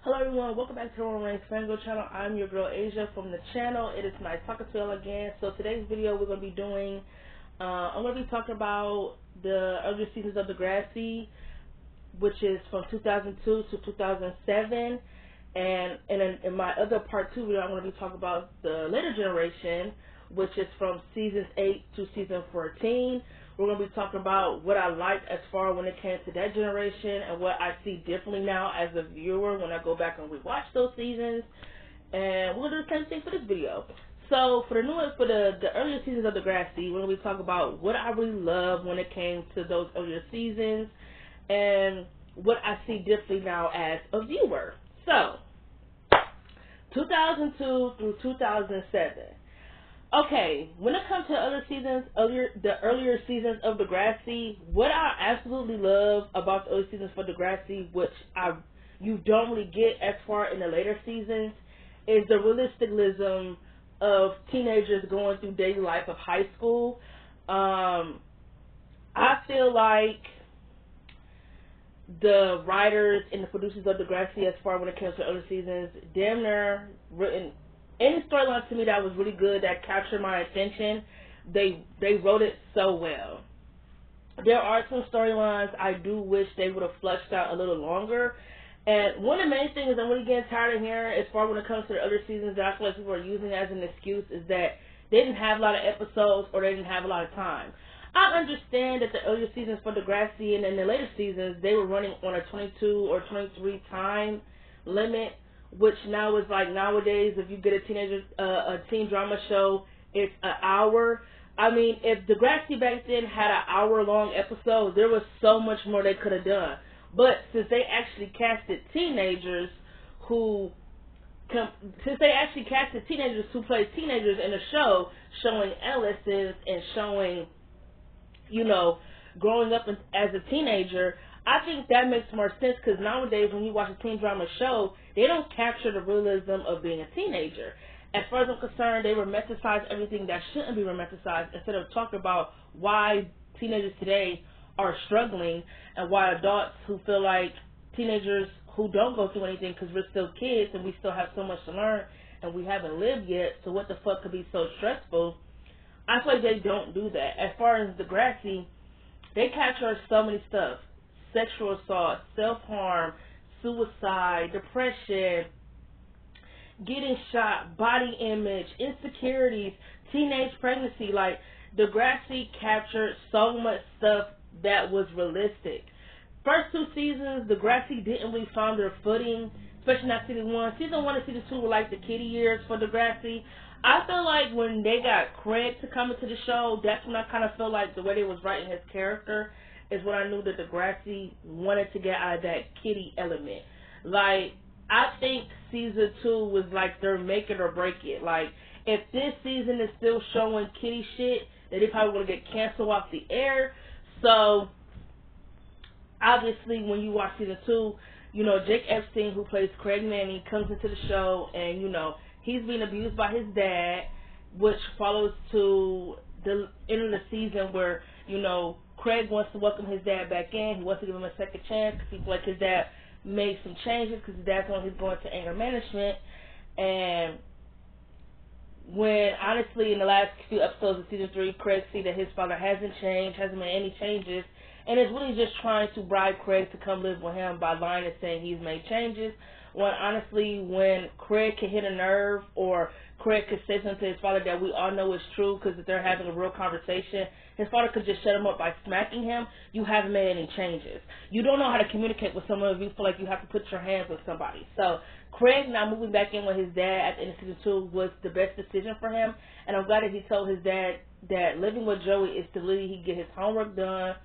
Hello everyone, welcome back to the Rant channel. I'm your girl Asia from the channel. It is nice talking to y'all again. So today's video we're going to be doing, I'm going to be talking about the earlier seasons of Degrassi, which is from 2002 to 2007. And in my other part 2 video, I'm going to be talking about the later generation, which is from season 8 to season 14. We're going to be talking about what I liked as far when it came to that generation and what I see differently now as a viewer when I go back and rewatch those seasons. And we're going to do the same thing for this video. So for the earlier seasons of Degrassi, we're going to be talking about what I really loved when it came to those earlier seasons and what I see differently now as a viewer. So 2002 through 2007. Okay, when it comes to the earlier seasons of Degrassi, what I absolutely love about the early seasons for Degrassi, which you don't really get as far in the later seasons, is the realisticalism of teenagers going through daily life of high school. I feel like the writers and the producers of Degrassi, as far when it comes to early seasons, damn near written any storyline to me that was really good, that captured my attention. They wrote it so well. There are some storylines I do wish they would have fleshed out a little longer. And one of the main things I'm really getting tired of hearing as far when it comes to the other seasons that I feel like people are using as an excuse is that they didn't have a lot of episodes or they didn't have a lot of time. I understand that the earlier seasons for Degrassi and in the later seasons, they were running on a 22 or 23 time limit, which now is like nowadays, if you get a teen drama show, it's an hour. I mean, if Degrassi back then had an hour-long episode, there was so much more they could have done. But since they actually casted teenagers who play teenagers in the show, showing adolescence and showing, growing up as a teenager, I think that makes more sense because nowadays when you watch a teen drama show, they don't capture the realism of being a teenager. As far as I'm concerned, they romanticize everything that shouldn't be romanticized instead of talking about why teenagers today are struggling and why adults who feel like teenagers who don't go through anything because we're still kids and we still have so much to learn and we haven't lived yet, so what the fuck could be so stressful? I feel like they don't do that. As far as Degrassi, they capture so many stuff. Sexual assault, self-harm, suicide, depression, getting shot, body image, insecurities, teenage pregnancy. Like, Degrassi captured so much stuff that was realistic. First 2 seasons, Degrassi didn't really find their footing, especially not season 1. Season 1 and season 2 were like the kiddie years for Degrassi. I feel like when they got Craig to come into the show, that's when I kind of felt like the way they was writing his character is when I knew that Degrassi wanted to get out of that kiddie element. Like, I think season 2 was like their make it or break it. Like, if this season is still showing kiddie shit, then they probably going to get canceled off the air. So, obviously, when you watch season 2, Jake Epstein, who plays Craig Manning, comes into the show and, he's being abused by his dad, which follows to the end of the season where, Craig wants to welcome his dad back in. He wants to give him a second chance because he feels like his dad made some changes because his dad's on he's going to anger management. And when, honestly, in the last few episodes of season 3, Craig sees that his father hasn't changed, hasn't made any changes, and is really just trying to bribe Craig to come live with him by lying and saying he's made changes. When, honestly, when Craig can hit a nerve or Craig could say something to his father that we all know is true because if they're having a real conversation, his father could just shut him up by smacking him. You haven't made any changes. You don't know how to communicate with someone if you feel like you have to put your hands with somebody. So Craig now moving back in with his dad at the end of season 2 was the best decision for him. And I'm glad that he told his dad that living with Joey is to really he get his homework done.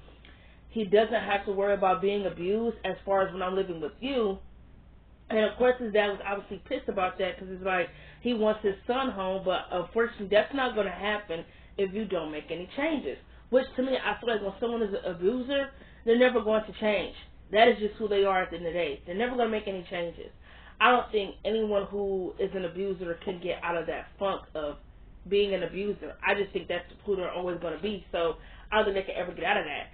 He doesn't have to worry about being abused as far as when I'm living with you. And of course his dad was obviously pissed about that because it's like he wants his son home, but unfortunately that's not going to happen if you don't make any changes. Which to me, I feel like when someone is an abuser, they're never going to change. That is just who they are at the end of the day. They're never going to make any changes. I don't think anyone who is an abuser can get out of that funk of being an abuser. I just think that's who they're always going to be. So I don't think they can ever get out of that.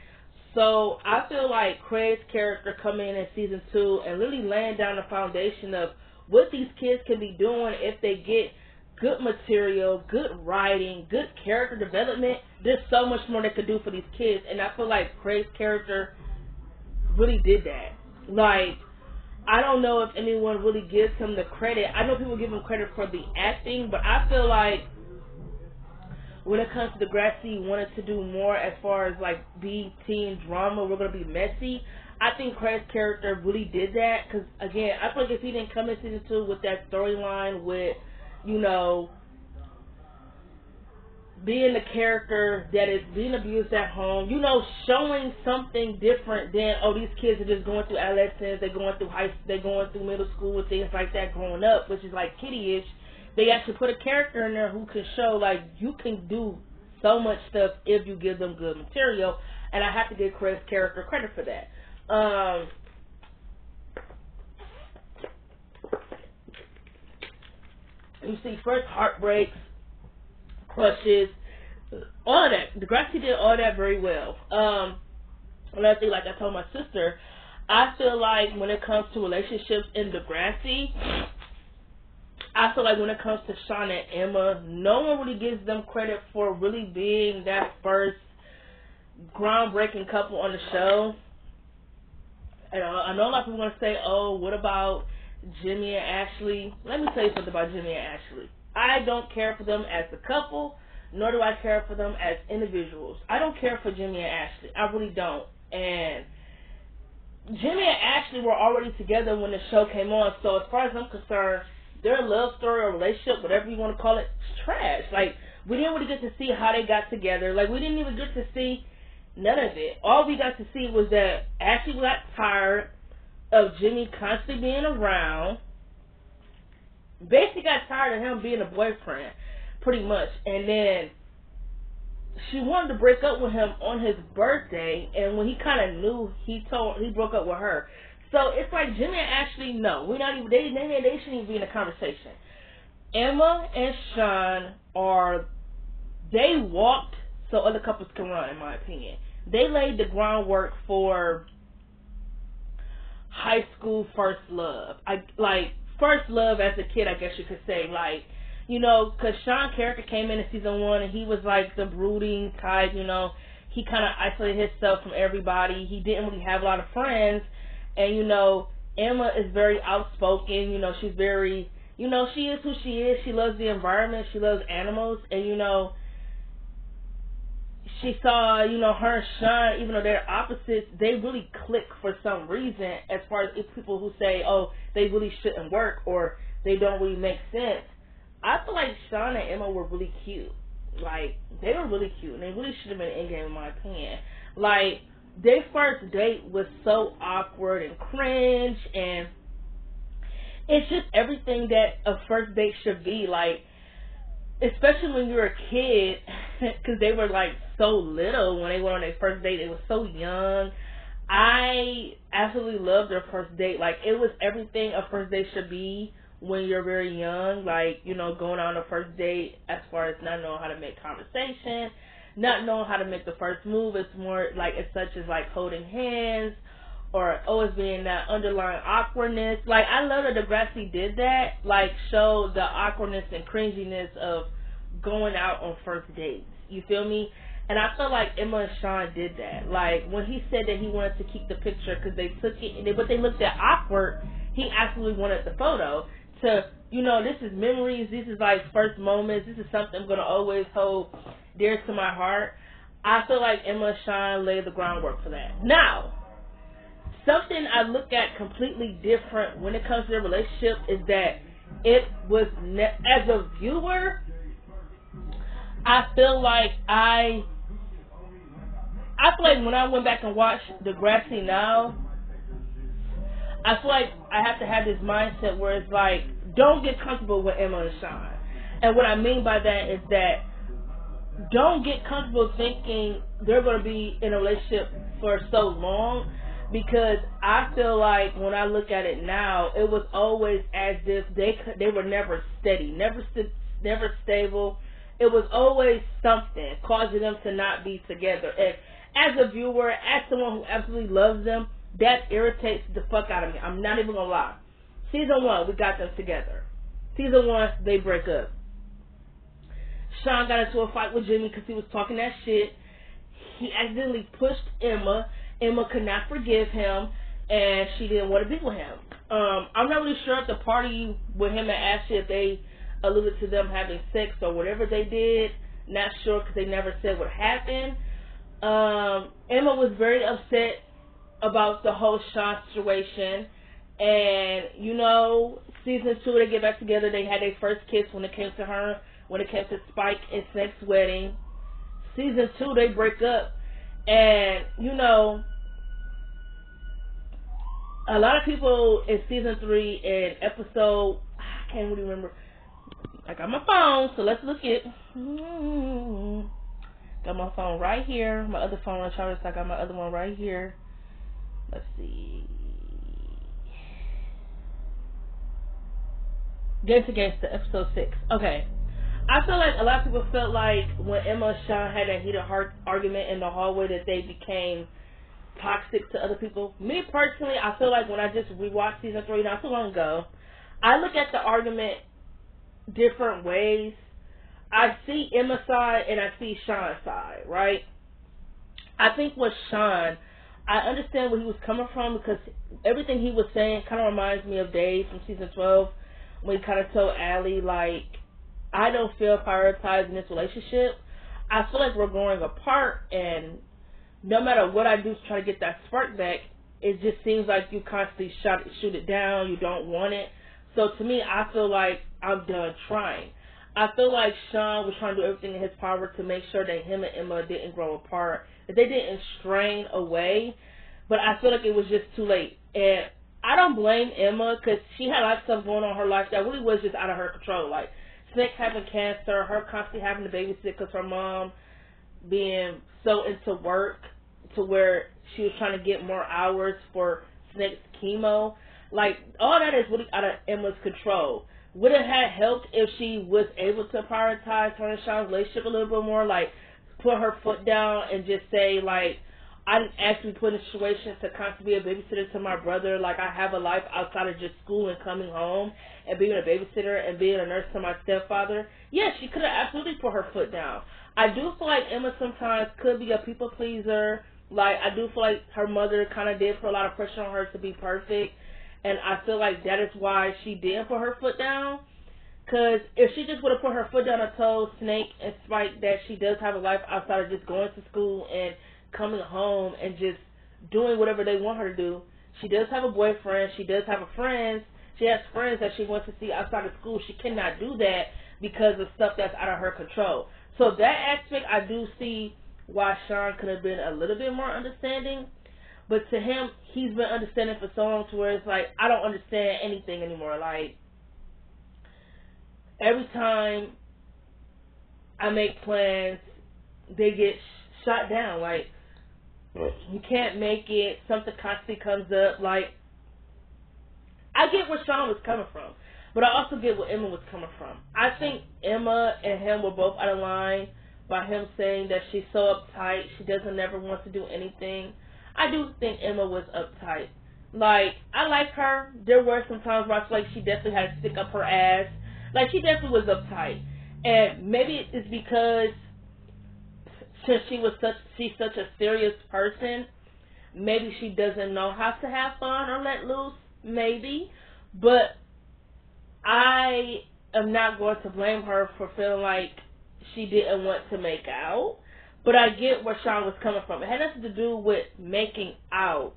So I feel like Craig's character coming in season 2 and really laying down the foundation of what these kids can be doing if they get good material, good writing, good character development. There's so much more they could do for these kids, and I feel like Craig's character really did that. Like, I don't know if anyone really gives him the credit. I know people give him credit for the acting, but I feel like when it comes to Degrassi, he wanted to do more as far as like be teen drama. We're gonna be messy. I think Craig's character really did that because again, I feel like if he didn't come in season 2 with that storyline with, you know, being the character that is being abused at home, you know, showing something different than, oh, these kids are just going through adolescence, they're going through middle school and things like that growing up, which is like kiddie-ish. They actually put a character in there who can show, like, you can do so much stuff if you give them good material, and I have to give Craig's character credit for that. You see first heartbreaks, crushes, all of that. Degrassi did all that very well. Another thing, like I told my sister, I feel like when it comes to relationships in Degrassi, I feel like when it comes to Sean and Emma, no one really gives them credit for really being that first groundbreaking couple on the show. And I know a lot of people are going to say, oh, what about Jimmy and Ashley? Let me tell you something about Jimmy and Ashley. I don't care for them as a couple, nor do I care for them as individuals. I don't care for Jimmy and Ashley. I really don't. And Jimmy and Ashley were already together when the show came on, so as far as I'm concerned, their love story or relationship, whatever you want to call it, is trash. Like, we didn't really get to see how they got together. Like, we didn't even get to see none of it. All we got to see was that Ashley got tired of Jimmy constantly being around. Basically got tired of him being a boyfriend, pretty much. And then she wanted to break up with him on his birthday, and when he kind of knew, he broke up with her. So it's like Jimmy and Ashley, no, we're not even. They shouldn't even be in the conversation. Emma and Sean they walked so other couples can run, in my opinion. They laid the groundwork for high school first love. First love as a kid, I guess you could say. Like, you know, because Sean's character came in season 1 and he was like the brooding type, you know. He kind of isolated himself from everybody. He didn't really have a lot of friends. And, you know, Emma is very outspoken. You know, she's very, you know, she is who she is. She loves the environment. She loves animals. And, you know, she saw, you know, her and Sean, even though they're opposites, they really click for some reason as far as people who say, oh, they really shouldn't work or they don't really make sense. I feel like Sean and Emma were really cute. Like, they were really cute, and they really should have been in game, in my opinion. Like, their first date was so awkward and cringe, and it's just everything that a first date should be. Like, especially when you're a kid, because they were, like, so little when they went on their first date. They were so young. I absolutely loved their first date. Like, it was everything a first date should be when you're very young. Like, you know, going on a first date as far as not knowing how to make conversation, not knowing how to make the first move. It's more like, it's such as like holding hands or always being that underlying awkwardness. Like, I love that Degrassi did that, like, show the awkwardness and cringiness of going out on first dates. You feel me? And I feel like Emma and Sean did that. Like, when he said that he wanted to keep the picture because they took it, but they looked at awkward, he absolutely wanted the photo to, you know, this is memories, this is like first moments, this is something I'm going to always hold dear to my heart. I feel like Emma and Sean laid the groundwork for that. Now, something I look at completely different when it comes to their relationship is that it was, as a viewer, I feel like when I went back and watched Degrassi now, I feel like I have to have this mindset where it's like, don't get comfortable with Emma and Sean. And what I mean by that is that don't get comfortable thinking they're going to be in a relationship for so long, because I feel like when I look at it now, it was always as if they were never steady, never stable. It was always something causing them to not be together. as a viewer, as someone who absolutely loves them, that irritates the fuck out of me. I'm not even gonna lie. Season 1, we got them together. Season 1, they break up. Sean got into a fight with Jimmy because he was talking that shit. He accidentally pushed Emma. Emma could not forgive him, and she didn't want to be with him. I'm not really sure at the party with him and Ashley if they alluded to them having sex or whatever they did. Not sure because they never said what happened. Emma was very upset about the whole Sean situation. And, you know, season 2, they get back together. They had their first kiss when it came to her, when it came to Spike and Snake's wedding. Season 2, they break up. And, you know, a lot of people in season 3 and episode, I can't really remember. I got my phone, so let's look at. Got my phone right here. My other phone on charger, so I got my other one right here. Let's see. Gangsta, episode 6. Okay. I feel like a lot of people felt like when Emma and Sean had a heated argument in the hallway that they became toxic to other people. Me personally, I feel like when I just rewatched season 3 not too long ago, I look at the argument different ways. I see Emma's side and I see Sean's side, right? I think with Sean, I understand where he was coming from because everything he was saying kind of reminds me of Dave from season 12 when he kind of told Allie, like, I don't feel prioritized in this relationship. I feel like we're growing apart, and no matter what I do to try to get that spark back, it just seems like you constantly shoot it down. You don't want it. So to me, I feel like I'm done trying. I feel like Sean was trying to do everything in his power to make sure that him and Emma didn't grow apart, that they didn't strain away. But I feel like it was just too late. And I don't blame Emma because she had a lot of stuff going on in her life that really was just out of her control. Like Snake having cancer, her constantly having to babysit because her mom being so into work to where she was trying to get more hours for Snake's chemo. Like, all that is really out of Emma's control. Would it have helped if she was able to prioritize her and Sean's relationship a little bit more? Like, put her foot down and just say, like, I'm actually put in a situation to constantly be a babysitter to my brother. Like, I have a life outside of just school and coming home and being a babysitter and being a nurse to my stepfather. Yes, she could have absolutely put her foot down. I do feel like Emma sometimes could be a people pleaser. Like, I do feel like her mother kind of did put a lot of pressure on her to be perfect. And I feel like that is why she didn't put her foot down. Because if she just would have put her foot down and told Snake and Spike that she does have a life outside of just going to school and coming home and just doing whatever they want her to do. She does have a boyfriend. She does have a friend. She has friends that she wants to see outside of school. She cannot do that because of stuff that's out of her control. So that aspect, I do see why Sean could have been a little bit more understanding. But to him, he's been understanding for so long to where it's like, I don't understand anything anymore. Like, every time I make plans, they get shot down. Like, you can't make it. Something constantly comes up. Like, I get where Sean was coming from, but I also get where Emma was coming from. I think Emma and him were both out of line by him saying that she's so uptight. She doesn't ever want to do anything. I do think Emma was uptight. Like, I like her. There were some times where I feel like she definitely had to stick up her ass. Like, she definitely was uptight. And maybe it's because since she's such a serious person, maybe she doesn't know how to have fun or let loose. Maybe. But I am not going to blame her for feeling like she didn't want to make out. But I get where Sean was coming from. It had nothing to do with making out.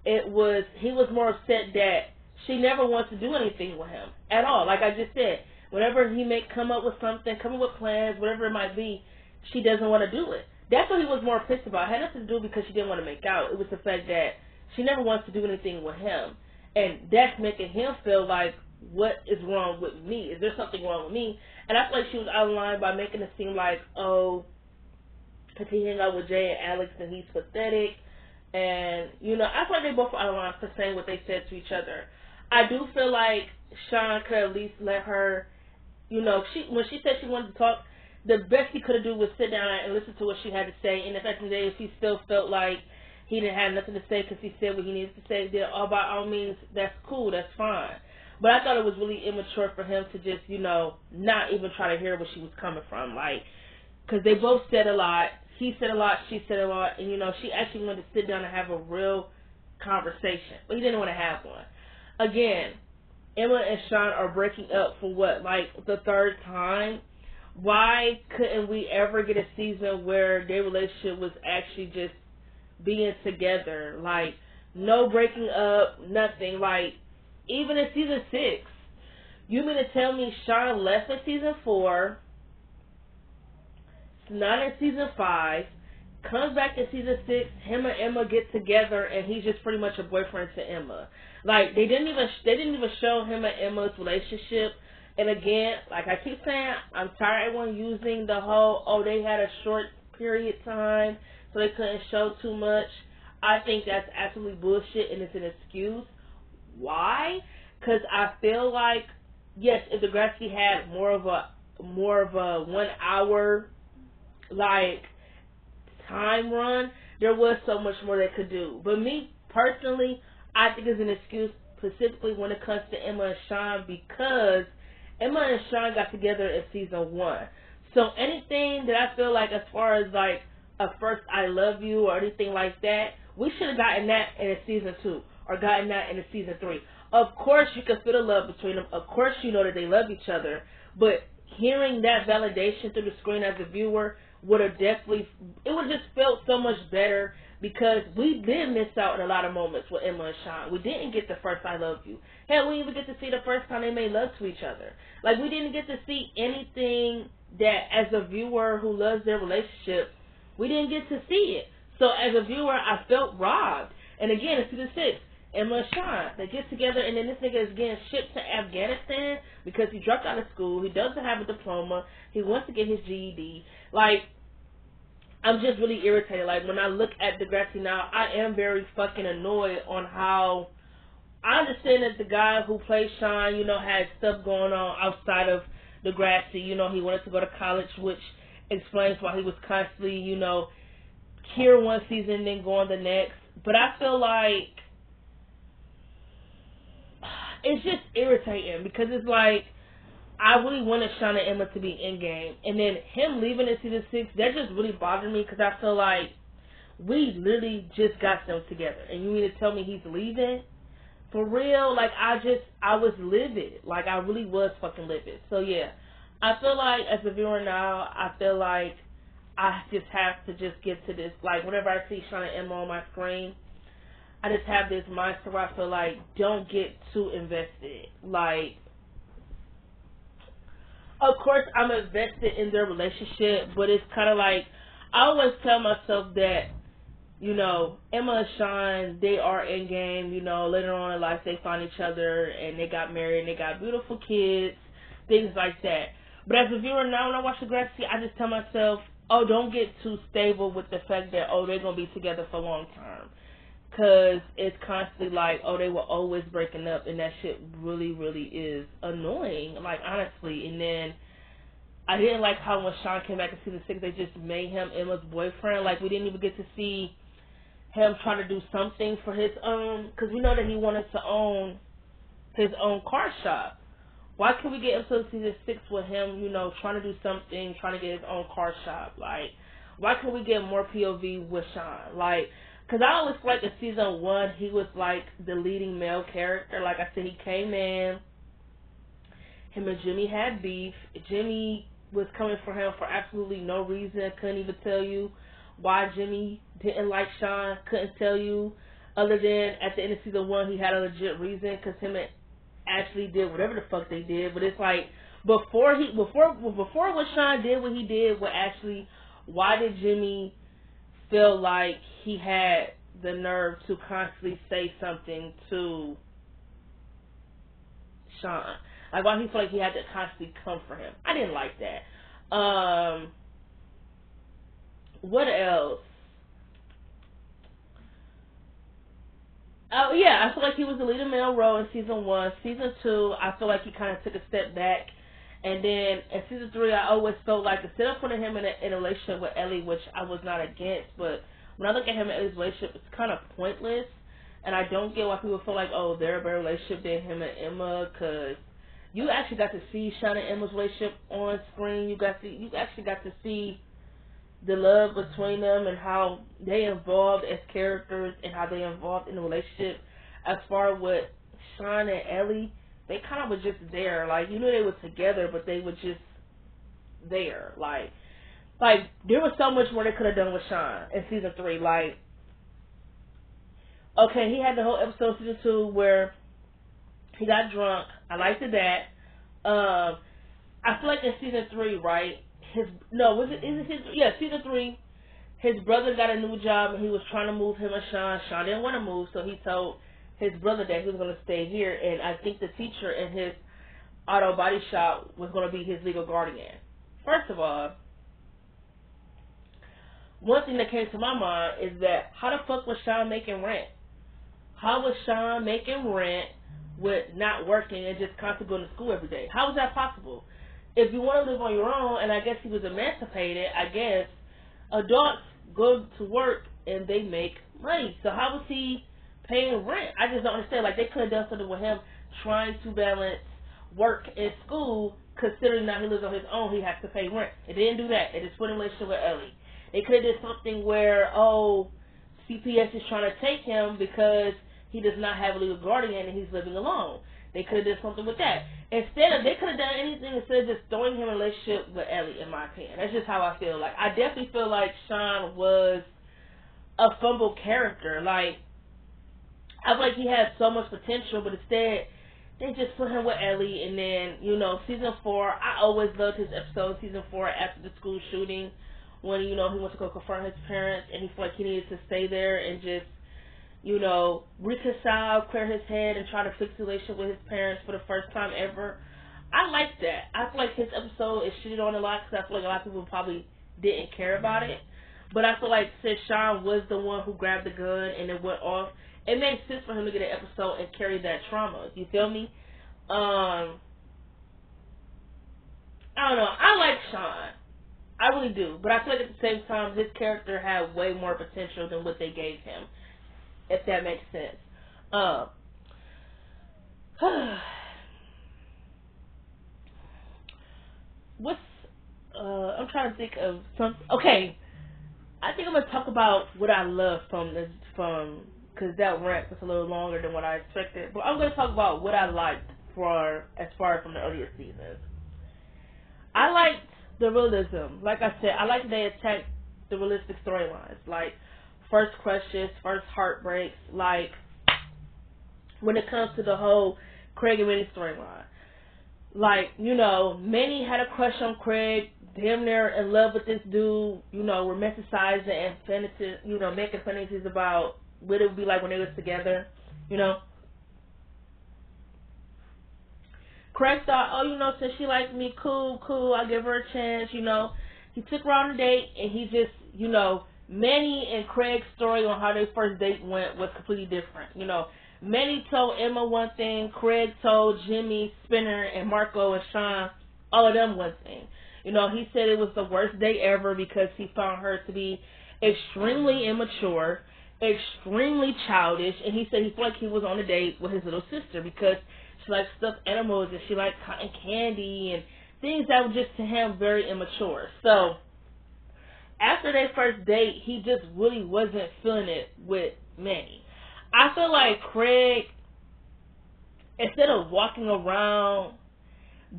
He was more upset that she never wants to do anything with him at all. Like I just said, whenever he may come up with something, come up with plans, whatever it might be, she doesn't want to do it. That's what he was more pissed about. It had nothing to do because she didn't want to make out. It was the fact that she never wants to do anything with him. And that's making him feel like, what is wrong with me? Is there something wrong with me? And I feel like she was out of line by making it seem like, oh, because he hang out with Jay and Alex and he's pathetic. And, you know, I feel like they both were out of line for saying what they said to each other. I do feel like Sean could at least let her, you know, when she said she wanted to talk, the best he could have done was sit down and listen to what she had to say. And if at the end of the day, if he still felt like he didn't have nothing to say because he said what he needed to say, then by all means, that's cool, that's fine. But I thought it was really immature for him to just, not even try to hear where she was coming from. Like, because they both said a lot. He said a lot, she said a lot. And, she actually wanted to sit down and have a real conversation. But he didn't want to have one. Again, Emma and Sean are breaking up for what, like the third time? Why couldn't we ever get a season where their relationship was actually just being together? Like, no breaking up, nothing. Like, even in season 6, you mean to tell me Sean left in season 4, not in season 5, comes back in season 6, him and Emma get together, and he's just pretty much a boyfriend to Emma. Like, they didn't even show him and Emma's relationship. And again, like I keep saying, I'm tired of everyone using the whole, they had a short period time, so they couldn't show too much. I think that's absolutely bullshit, and it's an excuse. Why? Because I feel like, yes, if Degrassi had more of a 1 hour, like, time run, there was so much more they could do. But me, personally, I think it's an excuse specifically when it comes to Emma and Sean, because Emma and Sean got together in season 1. So anything that I feel like as far as like a first I love you or anything like that, we should have gotten that in season 2 or gotten that in season 3. Of course you can feel the love between them. Of course you know that they love each other. But hearing that validation through the screen as a viewer would have definitely, it would have just felt so much better, because we did miss out on a lot of moments with Emma and Sean. We didn't get the first I love you. Hell, we didn't even get to see the first time they made love to each other. Like, we didn't get to see anything that, as a viewer who loves their relationship, we didn't get to see it. So as a viewer, I felt robbed. And again, in season 6, Emma and Sean, they get together, and then this nigga is getting shipped to Afghanistan because he dropped out of school. He doesn't have a diploma. He wants to get his GED. Like, I'm just really irritated. Like, when I look at Degrassi now, I am very fucking annoyed on how, I understand that the guy who plays Sean, had stuff going on outside of Degrassi. He wanted to go to college, which explains why he was constantly, here one season, then going the next. But I feel like it's just irritating, because it's like, I really wanted Sean and Emma to be in game, and then him leaving in season 6, that just really bothered me, because I feel like we literally just got them together, and you mean to tell me he's leaving? For real? Like, I was livid. Like, I really was fucking livid. So yeah, I feel like as a viewer now, I feel like I just have to just get to this, like, whenever I see Sean and Emma on my screen, I just have this mindset where I feel like, don't get too invested. Like, of course, I'm invested in their relationship, but it's kind of like, I always tell myself that, Emma and Sean, they are in game, later on in life they find each other, and they got married, and they got beautiful kids, things like that. But as a viewer now, when I watch Degrassi, I just tell myself, don't get too stable with the fact that, they're going to be together for a long term. Because it's constantly like, they were always breaking up, and that shit really, really is annoying, like, honestly. And then I didn't like how when Sean came back in season 6, they just made him Emma's boyfriend. Like, we didn't even get to see him trying to do something for his own, because we know that he wanted to own his own car shop. Why can't we get into season 6 with him, trying to do something, trying to get his own car shop? Like, why can't we get more POV with Sean? Like, because I always feel like in season 1, he was like the leading male character. Like I said, he came in, him and Jimmy had beef. Jimmy was coming for him for absolutely no reason. Couldn't even tell you why Jimmy didn't like Sean. Couldn't tell you, other than at the end of season 1, he had a legit reason, because him and Ashley did whatever the fuck they did. But it's like, before when Sean did what he did with Ashley, why did Jimmy feel like he had the nerve to constantly say something to Sean? Like, why he felt like he had to constantly come for him? I didn't like that. What else? Oh yeah, I feel like he was the leading male role in season 1. Season 2, I feel like he kind of took a step back And then in season 3, I always felt like instead of putting him in a relationship with Ellie, which I was not against, but when I look at him and Ellie's relationship, it's kind of pointless. And I don't get why people feel like, oh, they're a better relationship than him and Emma, because you actually got to see Sean and Emma's relationship on screen. You actually got to see the love between them and how they involved as characters and how they involved in the relationship. As far as with Sean and Ellie, they kind of were just there. Like, you knew they were together, but they were just there. Like there was so much more they could have done with Sean in season 3. Like, okay, he had the whole episode of season 2 where he got drunk. I liked that. I feel like in season 3, right? Season 3. His brother got a new job and he was trying to move him and Sean. Sean didn't want to move, so he told his brother that he was going to stay here. And I think the teacher in his auto body shop was going to be his legal guardian. First of all, one thing that came to my mind is that how the fuck was Sean making rent? How was Sean making rent with not working and just constantly going to school every day? How was that possible? If you want to live on your own, and I guess he was emancipated, I guess adults go to work and they make money. So how was he paying rent? I just don't understand. Like, they could have done something with him trying to balance work and school, considering now he lives on his own, he has to pay rent. They didn't do that. They just put him in a relationship with Ellie. They could have did something where, CPS is trying to take him because he does not have a legal guardian and he's living alone. They could have did something with that. They could have done anything instead of just throwing him in a relationship with Ellie, in my opinion. That's just how I feel. Like, I definitely feel like Sean was a fumble character. Like, I feel like he had so much potential, but instead they just put him with Ellie. And then, season 4, I always loved his episode, season 4, after the school shooting, when, he went to go confront his parents, and he felt like he needed to stay there and just, reconcile, clear his head, and try to fix the relationship with his parents for the first time ever. I like that. I feel like his episode is shitted on a lot because I feel like a lot of people probably didn't care about it. But I feel like since Sean was the one who grabbed the gun and it went off, it made sense for him to get an episode and carry that trauma. You feel me? I don't know. I like Sean. I really do. But I feel like at the same time, his character had way more potential than what they gave him, if that makes sense. I'm trying to think of something. Okay, I think I'm going to talk about what I love because that rant was a little longer than what I expected. But I'm going to talk about what I liked as far as from the earlier seasons. I liked the realism. Like I said, I like that they attacked the realistic storylines. Like, first crushes, first heartbreaks, like, when it comes to the whole Craig and Manny storyline. Like, Manny had a crush on Craig, damn near in love with this dude, romanticizing and making fantasies about what it would be like when they was together, Craig thought, since she likes me, cool, I'll give her a chance, He took her on a date, and he just, Manny and Craig's story on how their first date went was completely different. Manny told Emma one thing, Craig told Jimmy, Spinner, and Marco and Sean, all of them one thing. He said it was the worst date ever because he found her to be extremely immature, extremely childish, and he said he felt like he was on a date with his little sister because she liked stuffed animals and she liked cotton candy and things that were just to him very immature. So after their first date, he just really wasn't feeling it with Manny. I feel like Craig, instead of walking around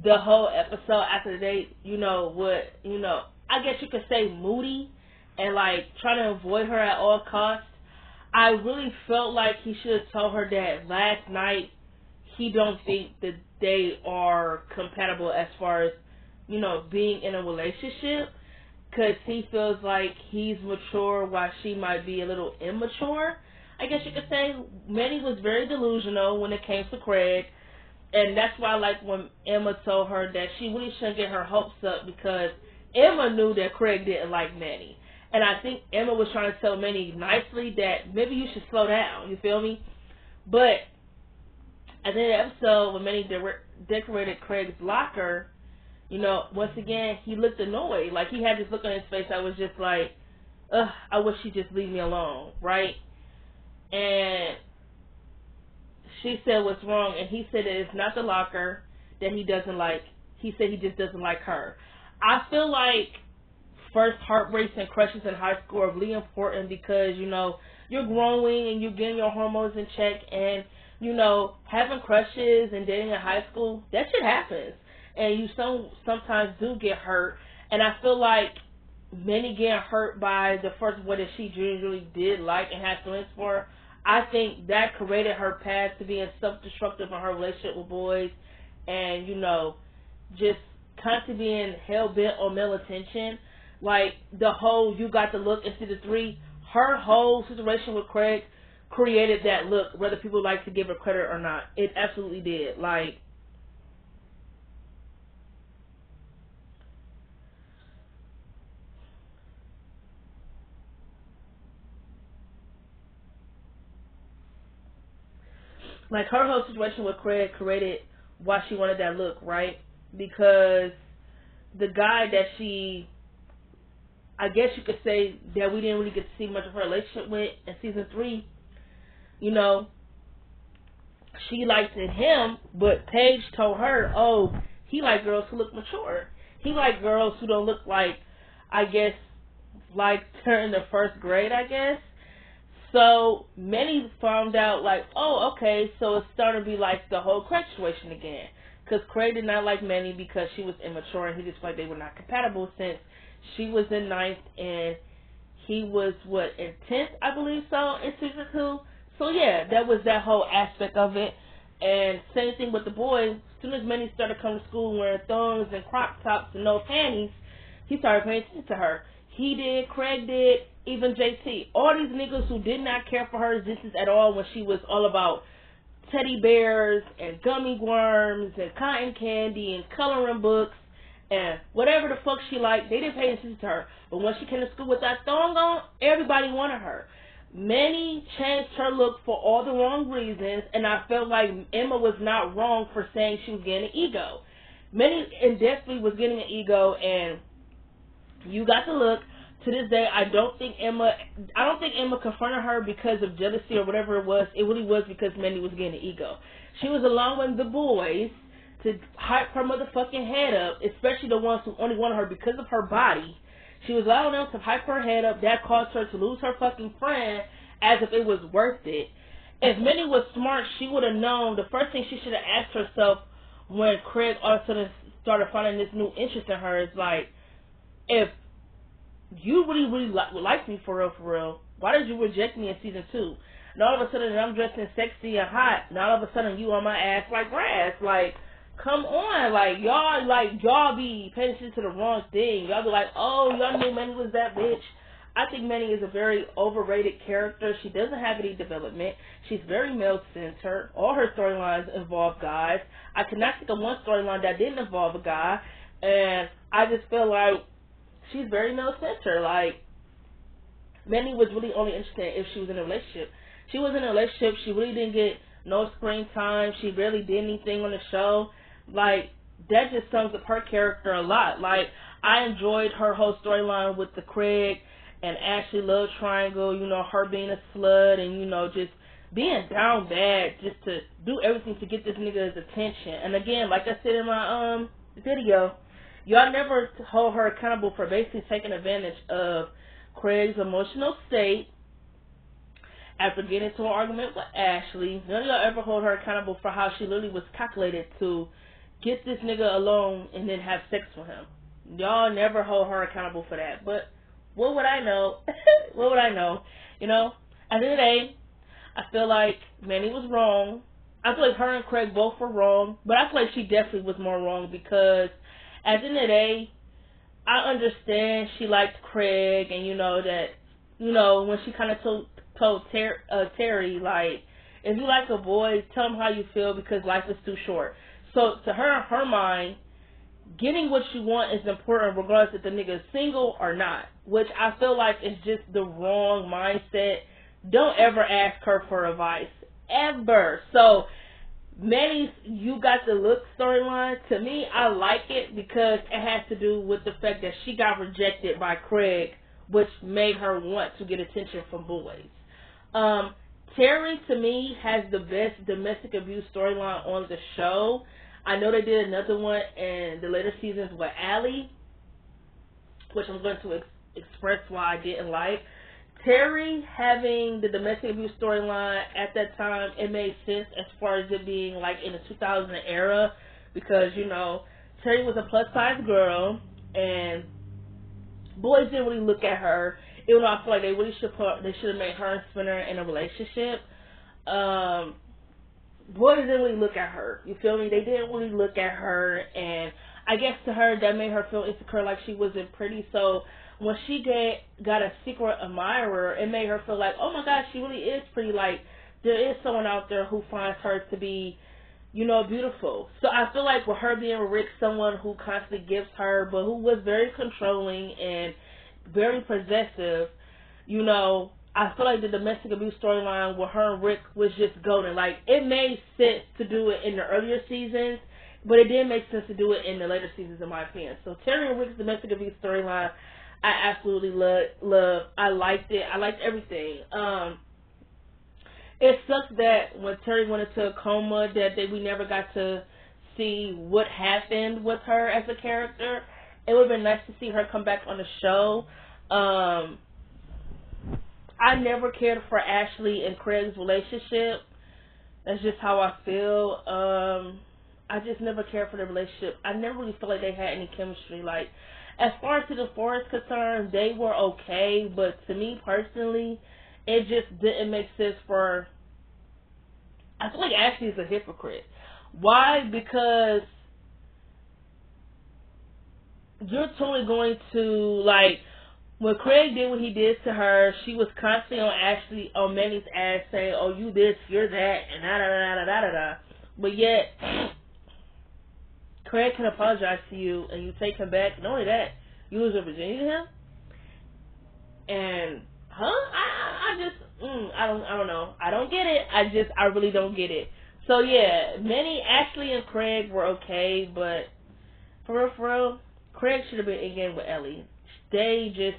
the whole episode after the date, I guess you could say moody and like trying to avoid her at all costs, I really felt like he should have told her that last night he don't think that they are compatible as far as, being in a relationship. Because he feels like he's mature while she might be a little immature. I guess you could say Manny was very delusional when it came to Craig. And that's why, like, when Emma told her that she really shouldn't get her hopes up because Emma knew that Craig didn't like Manny. And I think Emma was trying to tell Manny nicely that maybe you should slow down. You feel me? But at the end of the episode, when Manny decorated Craig's locker, Once again, he looked annoyed. Like, he had this look on his face that was just like, ugh, I wish she'd just leave me alone, right? And she said what's wrong, and he said that it's not the locker that he doesn't like. He said he just doesn't like her. I feel like first heartbreaks and crushes in high school are really important because, you're growing and you're getting your hormones in check, and, having crushes and dating in high school, that shit happens. And you sometimes do get hurt. And I feel like many get hurt by the first one that she really did like and had feelings for. I think that created her path to being self-destructive in her relationship with boys and, just constantly being hell-bent on male attention. Like, the whole you got the look instead of three, her whole situation with Craig created that look, whether people like to give her credit or not. It absolutely did. Like, her whole situation with Craig created why she wanted that look, right? Because the guy that I guess you could say that we didn't really get to see much of her relationship with in season 3, she liked him, but Paige told her, oh, he like girls who look mature. He like girls who don't look like, I guess, like they're in the first grade, I guess. So many found out like, oh, okay, so it's starting to be like the whole Craig situation again. Because Craig did not like Manny because she was immature and he just felt like they were not compatible since she was in ninth and he was, in 10th, I believe so, in season 2. So yeah, that was that whole aspect of it. And same thing with the boys. As soon as Manny started coming to school wearing thongs and crop tops and no panties, he started paying attention to her. He did, Craig did, even JT. All these niggas who did not care for her existence at all when she was all about teddy bears and gummy worms and cotton candy and coloring books and whatever the fuck she liked, they didn't pay attention to her. But when she came to school with that thong on, everybody wanted her. Manny changed her look for all the wrong reasons, and I felt like Emma was not wrong for saying she was getting an ego. Manny and definitely was getting an ego, and you got the look. To this day, I don't think Emma confronted her because of jealousy or whatever it was. It really was because Manny was getting an ego. She was allowing the boys to hype her motherfucking head up, especially the ones who only wanted her because of her body. She was allowing them to hype her head up. That caused her to lose her fucking friend as if it was worth it. If Manny was smart, she would have known. The first thing she should have asked herself when Craig all of a sudden started finding this new interest in her is like, if you really like me for real, why did you reject me in season 2? Now all of a sudden I'm dressed in sexy and hot. Now all of a sudden you on my ass like grass. Like, come on, y'all be paying attention to the wrong thing. Y'all be like, oh, y'all knew Manny was that bitch. I think Manny is a very overrated character. She doesn't have any development. She's very male-centered. All her storylines involve guys. I cannot think of one storyline that didn't involve a guy. And I just feel like she's very male-centered. Like, Manny was really only interested if she was in a relationship. She was in a relationship. She really didn't get no screen time. She barely did anything on the show. Like, that just sums up her character a lot. Like, I enjoyed her whole storyline with the Craig and Ashley love triangle, her being a slut and, just being down bad just to do everything to get this nigga's attention. And again, like I said in my video, y'all never hold her accountable for basically taking advantage of Craig's emotional state after getting into an argument with Ashley. None of y'all ever hold her accountable for how she literally was calculated to get this nigga alone and then have sex with him. Y'all never hold her accountable for that. But what would I know? What would I know? At the end of the day, I feel like Manny was wrong. I feel like her and Craig both were wrong. But I feel like she definitely was more wrong because at the end of the day, I understand she liked Craig and, when she kind of told Terry, like, if you like a boy, tell him how you feel because life is too short. So to her mind, getting what you want is important regardless if the nigga is single or not, which I feel like is just the wrong mindset. Don't ever ask her for advice. Ever. So Manny's "You Got the Look" storyline, to me, I like it because it has to do with the fact that she got rejected by Craig, which made her want to get attention from boys. Terry, to me, has the best domestic abuse storyline on the show. I know they did another one in the later seasons with Allie, which I'm going to express why I didn't like. Terry having the domestic abuse storyline at that time, it made sense as far as it being like in the 2000 era, because Terry was a plus size girl and boys didn't really look at her. Even though I feel like they should have made her and Spinner in a relationship. Boys didn't really look at her. You feel me? They didn't really look at her, and I guess to her that made her feel insecure, like she wasn't pretty. So when she got a secret admirer, it made her feel like, oh my gosh, she really is pretty. Like there is someone out there who finds her to be, beautiful. So I feel like with her being with Rick, someone who constantly gives her, but who was very controlling and very possessive, I feel like the domestic abuse storyline with her and Rick was just golden. Like, it made sense to do it in the earlier seasons, but it didn't make sense to do it in the later seasons, in my opinion. So Terry and Rick's domestic abuse storyline, I absolutely love. I liked it. I liked everything. It sucks that when Terry went into a coma that we never got to see what happened with her as a character. It would have been nice to see her come back on the show. I never cared for Ashley and Craig's relationship. That's just how I feel. I just never cared for the relationship. I never really felt like they had any chemistry. Like, as far as to the four is concerned, they were okay, but to me personally, it just didn't make sense for... I feel like Ashley is a hypocrite. Why? Because you're totally going to, like, when Craig did what he did to her, she was constantly on Manny's ass saying, oh, you this, you're that, and da-da-da-da-da-da-da. But yet, Craig can apologize to you, and you take him back. Not only that, you lose your virginity to him? And, I don't know. I don't get it. I really don't get it. So, yeah, Ashley and Craig were okay, but for real, Craig should have been in game with Ellie. They just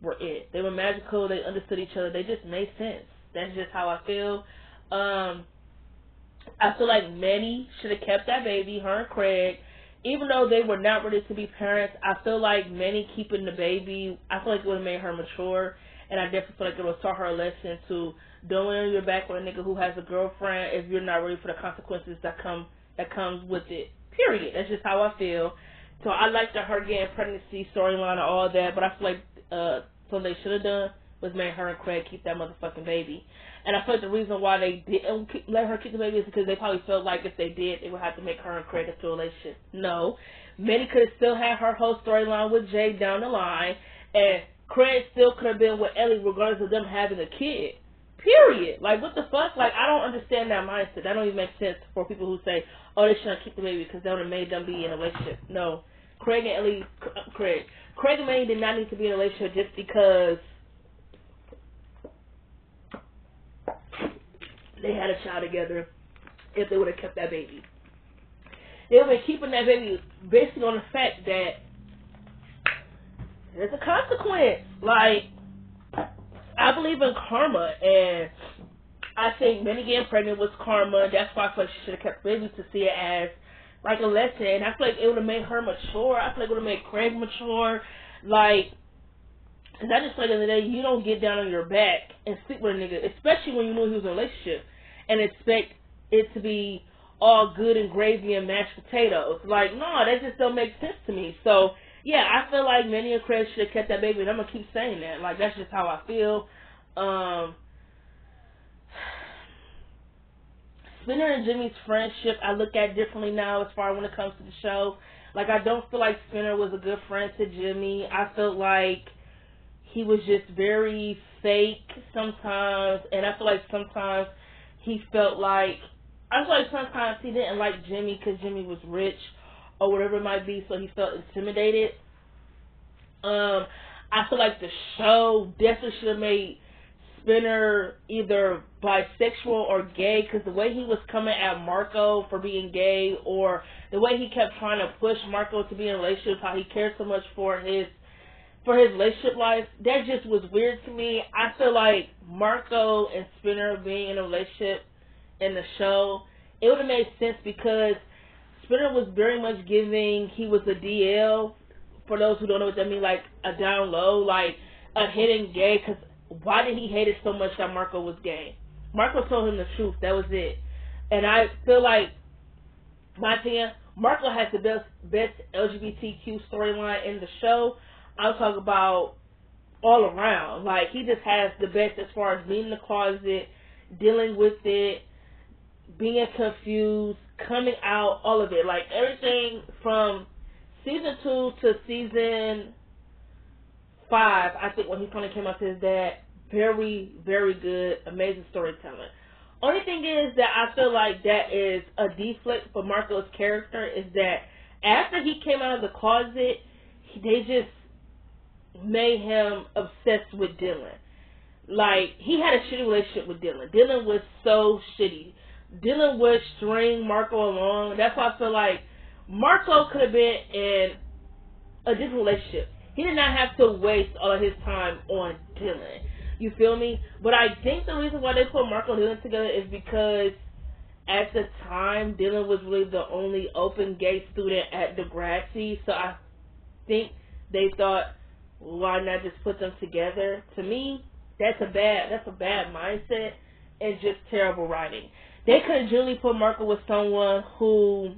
were it. They were magical. They understood each other. They just made sense. That's just how I feel. I feel like Manny should have kept that baby, her and Craig. Even though they were not ready to be parents, I feel like Manny keeping the baby, I feel like it would have made her mature. And I definitely feel like it would have taught her a lesson to don't lay on your back with a nigga who has a girlfriend if you're not ready for the consequences that comes with it. Period. That's just how I feel. So I like her getting pregnancy storyline and all that, but I feel like something they should have done was made her and Craig keep that motherfucking baby. And I feel like the reason why they didn't let her keep the baby is because they probably felt like if they did, they would have to make her and Craig a relationship. No. Manny could have still had her whole storyline with Jay down the line, and Craig still could have been with Ellie regardless of them having a kid. Period. Like, what the fuck? Like, I don't understand that mindset. That don't even make sense for people who say, oh, they shouldn't keep the baby because that would have made them be in a relationship. No. Craig and Manny did not need to be in a relationship just because they had a child together if they would have kept that baby. They would have been keeping that baby based on the fact that there's a consequence. Like, I believe in karma, and I think Manny getting pregnant was karma. That's why I feel like she should have kept the baby to see it as like a lesson. And I feel like it would have made her mature. I feel like it would have made Craig mature. Like, because I just feel like at the end of the day, you don't get down on your back and sleep with a nigga, especially when you knew he was in a relationship, and expect it to be all good and gravy and mashed potatoes. Like, no, that just don't make sense to me. So, yeah, I feel like Manny and Craig should have kept that baby, and I'm going to keep saying that. Like, that's just how I feel. Spinner and Jimmy's friendship I look at differently now as far as when it comes to the show. Like, I don't feel like Spinner was a good friend to Jimmy. I felt like he was just very fake sometimes, and I feel like sometimes he felt like, I feel like sometimes he didn't like Jimmy because Jimmy was rich or whatever it might be, so he felt intimidated. I feel like the show definitely should have made Spinner either bisexual or gay, because the way he was coming at Marco for being gay, or the way he kept trying to push Marco to be in a relationship, how he cared so much for his relationship life, that just was weird to me. I feel like Marco and Spinner being in a relationship in the show, it would have made sense because Spinner was very much giving, he was a DL, for those who don't know what that means, like a down low, like a hidden gay, because why did he hate it so much that Marco was gay? Marco told him the truth, that was it. And I feel like, my opinion, Marco has the best LGBTQ storyline in the show. I'm talking about all around. Like, he just has the best as far as being in the closet, dealing with it, being confused, coming out, all of it. Like, everything from season 2 to season 5, I think, when he finally came out to his dad, very, very good, amazing storytelling. Only thing is that I feel like that is a deflect for Marco's character, is that after he came out of the closet, they just made him obsessed with Dylan. Like, he had a shitty relationship with Dylan. Dylan was so shitty. Dylan would string Marco along. That's why I feel like Marco could have been in a different relationship. He did not have to waste all of his time on Dylan. You feel me? But I think the reason why they put Marco and Dylan together is because at the time, Dylan was really the only open gay student at Degrassi. So I think they thought, why not just put them together? To me, that's a bad mindset and just terrible writing. They could have generally put Marco with someone who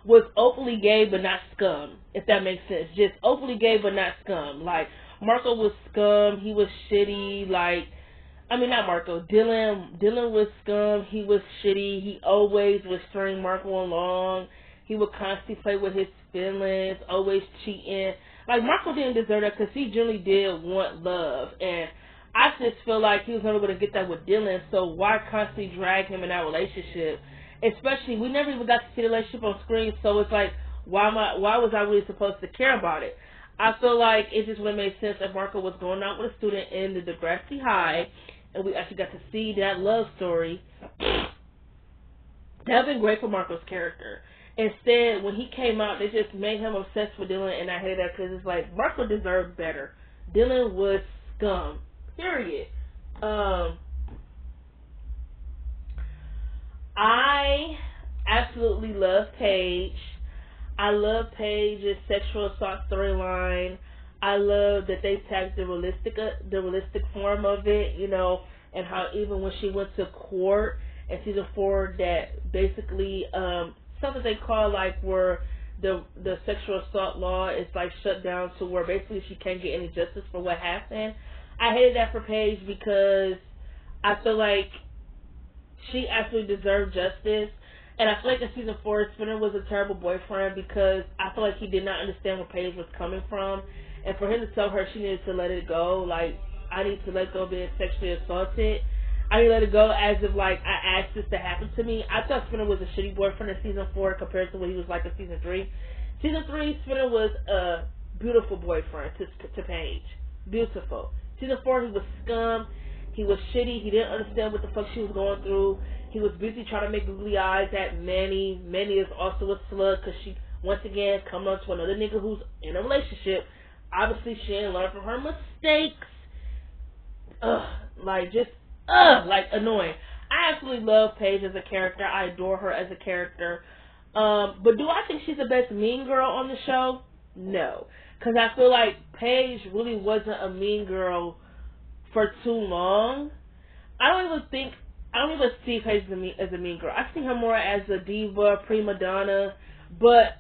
was openly gay but not scum, if that makes sense. Just openly gay but not scum. Like, Marco was scum, he was shitty, like, I mean, not Marco, Dylan was scum, he was shitty, he always was string Marco along, he would constantly play with his feelings, always cheating. Like, Marco didn't deserve that because he generally did want love, and I just feel like he was never going to get that with Dylan, so why constantly drag him in that relationship? Especially, we never even got to see the relationship on screen, so it's like, why was I really supposed to care about it? I feel like it just would have made sense if Marco was going out with a student in the Degrassi High, and we actually got to see that love story. That would have been great for Marco's character. Instead, when he came out, they just made him obsessed with Dylan, and I hate that because it's like, Marco deserved better. Dylan was scum. Period. I absolutely love Paige. I love Paige's sexual assault storyline. I love that they tagged the realistic form of it, you know, and how even when she went to court in season 4, that basically something they call like where the sexual assault law is like shut down to where basically she can't get any justice for what happened. I hated that for Paige because I feel like she actually deserved justice. And I feel like in season 4, Spinner was a terrible boyfriend because I feel like he did not understand where Paige was coming from. And for him to tell her she needed to let it go, like, I need to let go of being sexually assaulted. I need to let it go as if, like, I asked this to happen to me. I thought Spinner was a shitty boyfriend in season 4 compared to what he was like in season 3. Season 3, Spinner was a beautiful boyfriend to Paige. Beautiful. Season 4, he was scum. He was shitty. He didn't understand what the fuck she was going through. He was busy trying to make googly eyes at Manny. Manny is also a slut because she, once again, coming on to another nigga who's in a relationship. Obviously, she didn't learn from her mistakes. Like, annoying. I absolutely love Paige as a character. I adore her as a character. But do I think she's the best mean girl on the show? No. Because I feel like Paige really wasn't a mean girl for too long. I don't even see Paige as a mean girl. I see her more as a diva, prima donna. But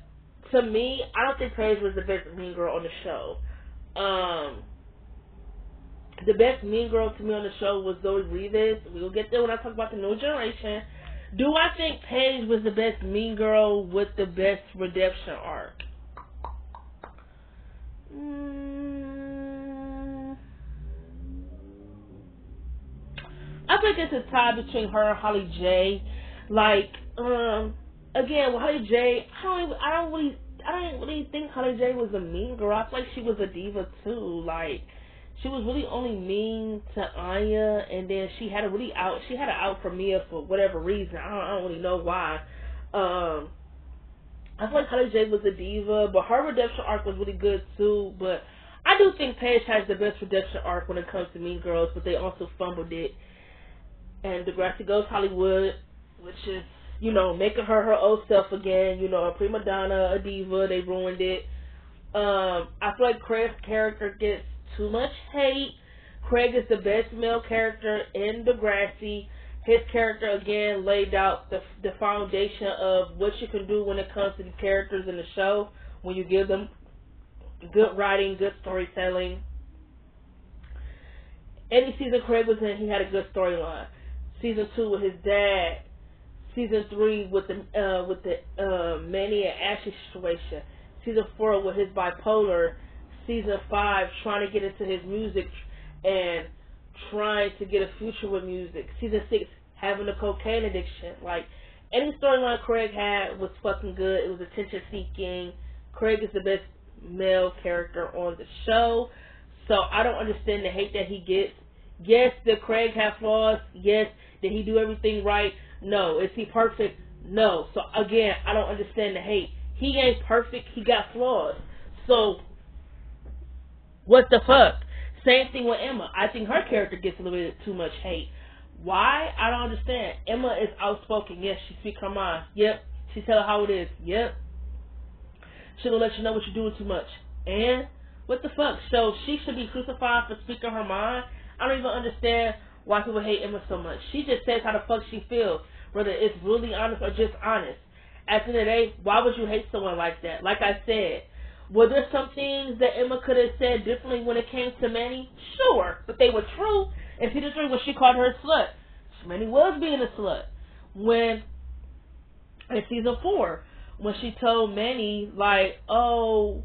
to me, I don't think Paige was the best mean girl on the show. The best mean girl to me on the show was Zoe Rivas. We'll get there when I talk about the new generation. Do I think Paige was the best mean girl with the best redemption arc? I think it's a tie between her and Holly J. Like, again, with Holly J, I don't really think Holly J was a mean girl. I feel like she was a diva too. Like, she was really only mean to Anya, and then she had an out for Mia for whatever reason. I don't really know why. I feel like Holly J was a diva, but her redemption arc was really good too. But I do think Paige has the best redemption arc when it comes to Mean Girls, but they also fumbled it. And Degrassi Goes Hollywood, which is, making her old self again, a prima donna, a diva. They ruined it. I feel like Craig's character gets too much hate. Craig is the best male character in Degrassi. His character, again, laid out the foundation of what you can do when it comes to the characters in the show, when you give them good writing, good storytelling. Any season Craig was in, he had a good storyline. Season 2 with his dad. Season 3 with the Manny and Ashley situation. Season 4 with his bipolar. Season 5 trying to get into his music and trying to get a future with music. Season 6 having a cocaine addiction. Like, any storyline Craig had was fucking good. It was attention seeking. Craig is the best male character on the show. So I don't understand the hate that he gets. Yes, did Craig have flaws? Yes. Did he do everything right? No. Is he perfect? No. So again, I don't understand the hate. He ain't perfect. He got flaws. So what the fuck? Same thing with Emma. I think her character gets a little bit too much hate. Why? I don't understand. Emma is outspoken. Yes, she speaks her mind. Yep. She tell her how it is. Yep. She'll let you know what you're doing too much. And what the fuck? So she should be crucified for speaking her mind? I don't even understand why people hate Emma so much. She just says how the fuck she feels, whether it's really honest or just honest. At the end of the day, why would you hate someone like that? Like I said, were there some things that Emma could have said differently when it came to Manny? Sure, but they were true. In season 3, when she called her a slut, Manny was being a slut. When in season 4, when she told Manny, like, oh,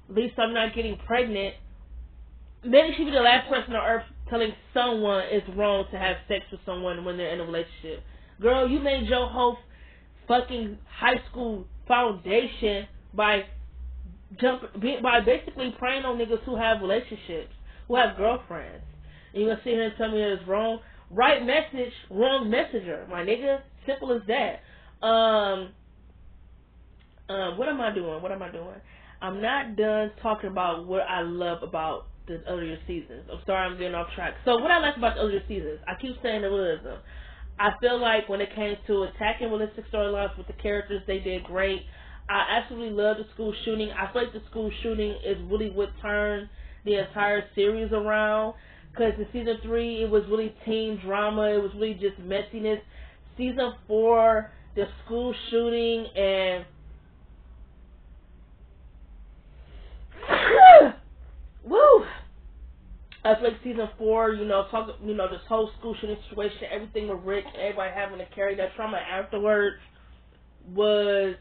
at least I'm not getting pregnant, Manny should be the last person on earth telling someone it's wrong to have sex with someone when they're in a relationship. Girl, you made your whole fucking high school foundation by basically preying on niggas who have relationships, who have girlfriends. And you gonna sit here and tell me that it's wrong? Right message, wrong messenger, my nigga. Simple as that. What am I doing? I'm not done talking about what I love about the earlier seasons. I'm sorry I'm getting off track. So what I like about the earlier seasons, I keep saying the realism. I feel like when it came to attacking realistic storylines with the characters, they did great. I absolutely love the school shooting. I feel like the school shooting is really what turned the entire series around. Because in season 3, it was really teen drama. It was really just messiness. Season 4, the school shooting and woo! I feel like season 4, this whole school shooting situation, everything with Rick, everybody having to carry that trauma afterwards was,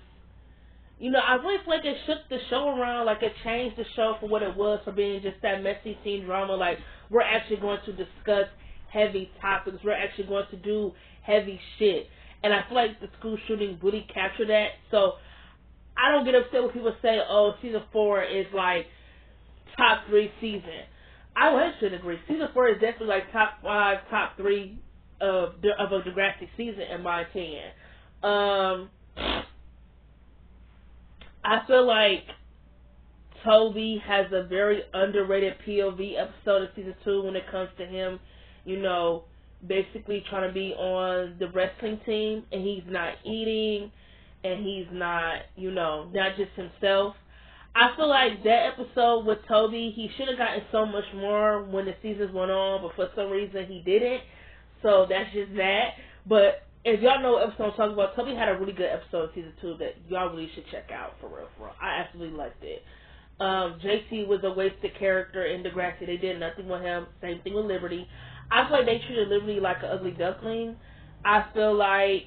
I really feel like it shook the show around, like it changed the show for what it was, for being just that messy teen drama. Like, we're actually going to discuss heavy topics. We're actually going to do heavy shit. And I feel like the school shooting really captured that. So I don't get upset when people say, oh, season 4 is like top 3 season. I would have to agree. Season 4 is definitely like top 5, top 3 of a Degrassi season, in my opinion. I feel like Toby has a very underrated POV episode of season 2 when it comes to him, basically trying to be on the wrestling team, and he's not eating, and he's not, not just himself. I feel like that episode with Toby, he should have gotten so much more when the seasons went on, but for some reason he didn't. So that's just that. But if y'all know what episode I'm talking about, Toby had a really good episode of season 2 that y'all really should check out, for real. I absolutely liked it. JT was a wasted character in Degrassi. They did nothing with him. Same thing with Liberty. I feel like they treated Liberty like an ugly duckling. I feel like,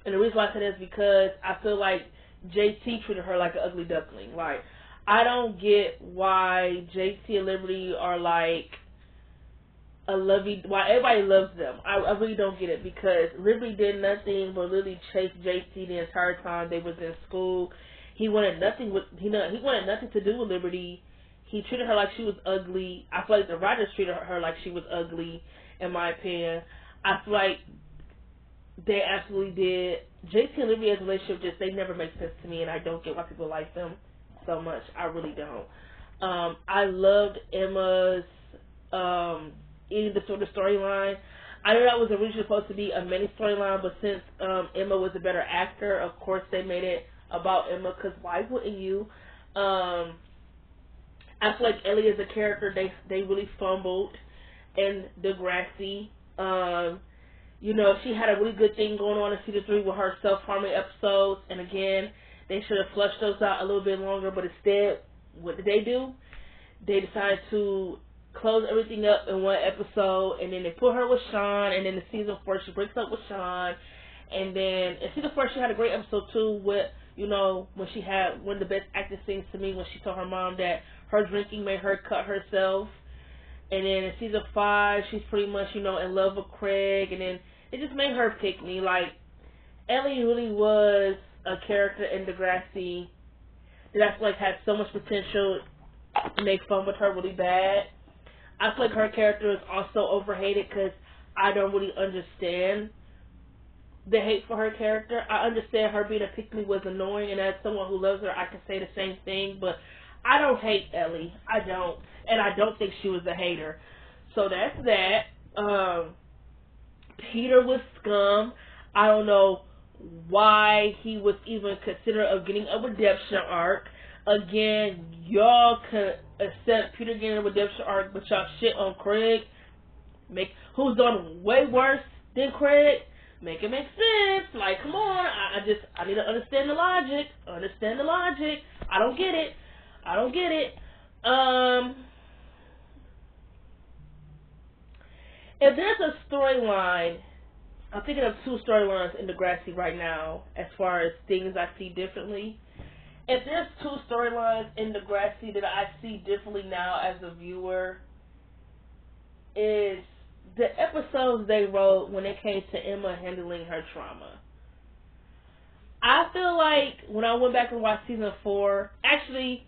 and the reason why I say that is because I feel like JT treated her like an ugly duckling. Like, I don't get why JT and Liberty are like why everybody loves them. I really don't get it, because Liberty did nothing but literally chase JT the entire time they was in school. He wanted nothing to do with Liberty. he treated her like she was ugly. I feel like the writers treated her like she was ugly, in my opinion. I feel like they absolutely did. JT and Olivia's relationship just, they never make sense to me, and I don't get why people like them so much. I really don't. I loved Emma's eating disorder storyline. I know that was originally supposed to be a mini storyline, but since Emma was a better actor, of course they made it about Emma, because why wouldn't you? I feel like Ellie as a character, they really fumbled in Degrassi. You know, she had a really good thing going on in season 3 with her self-harming episodes, and again, they should have flushed those out a little bit longer, but instead, what did they do? They decided to close everything up in one episode, and then they put her with Sean, and then in season 4, she breaks up with Sean, and then in season 4, she had a great episode too with, you know, when she had one of the best acting scenes to me when she told her mom that her drinking made her cut herself. And then in season 5, she's pretty much, you know, in love with Craig. And then it just made her pick me. Like, Ellie really was a character in Degrassi that I feel like had so much potential to make fun with her really bad. I feel like her character is also overhated because I don't really understand the hate for her character. I understand her being a pick-me was annoying, and as someone who loves her, I can say the same thing, but I don't hate Ellie. I don't. And I don't think she was a hater. So that's that. Peter was scum. I don't know why he was even considered of getting a redemption arc. Again, y'all can accept Peter getting a redemption arc, but y'all shit on Craig, who's done way worse than Craig. Make it make sense. Like, come on. I need to understand the logic. I don't get it. If there's a storyline, I'm thinking of 2 storylines in Degrassi right now as far as things I see differently. If there's 2 storylines in Degrassi that I see differently now as a viewer, is the episodes they wrote when it came to Emma handling her trauma. I feel like when I went back and watched season 4, actually,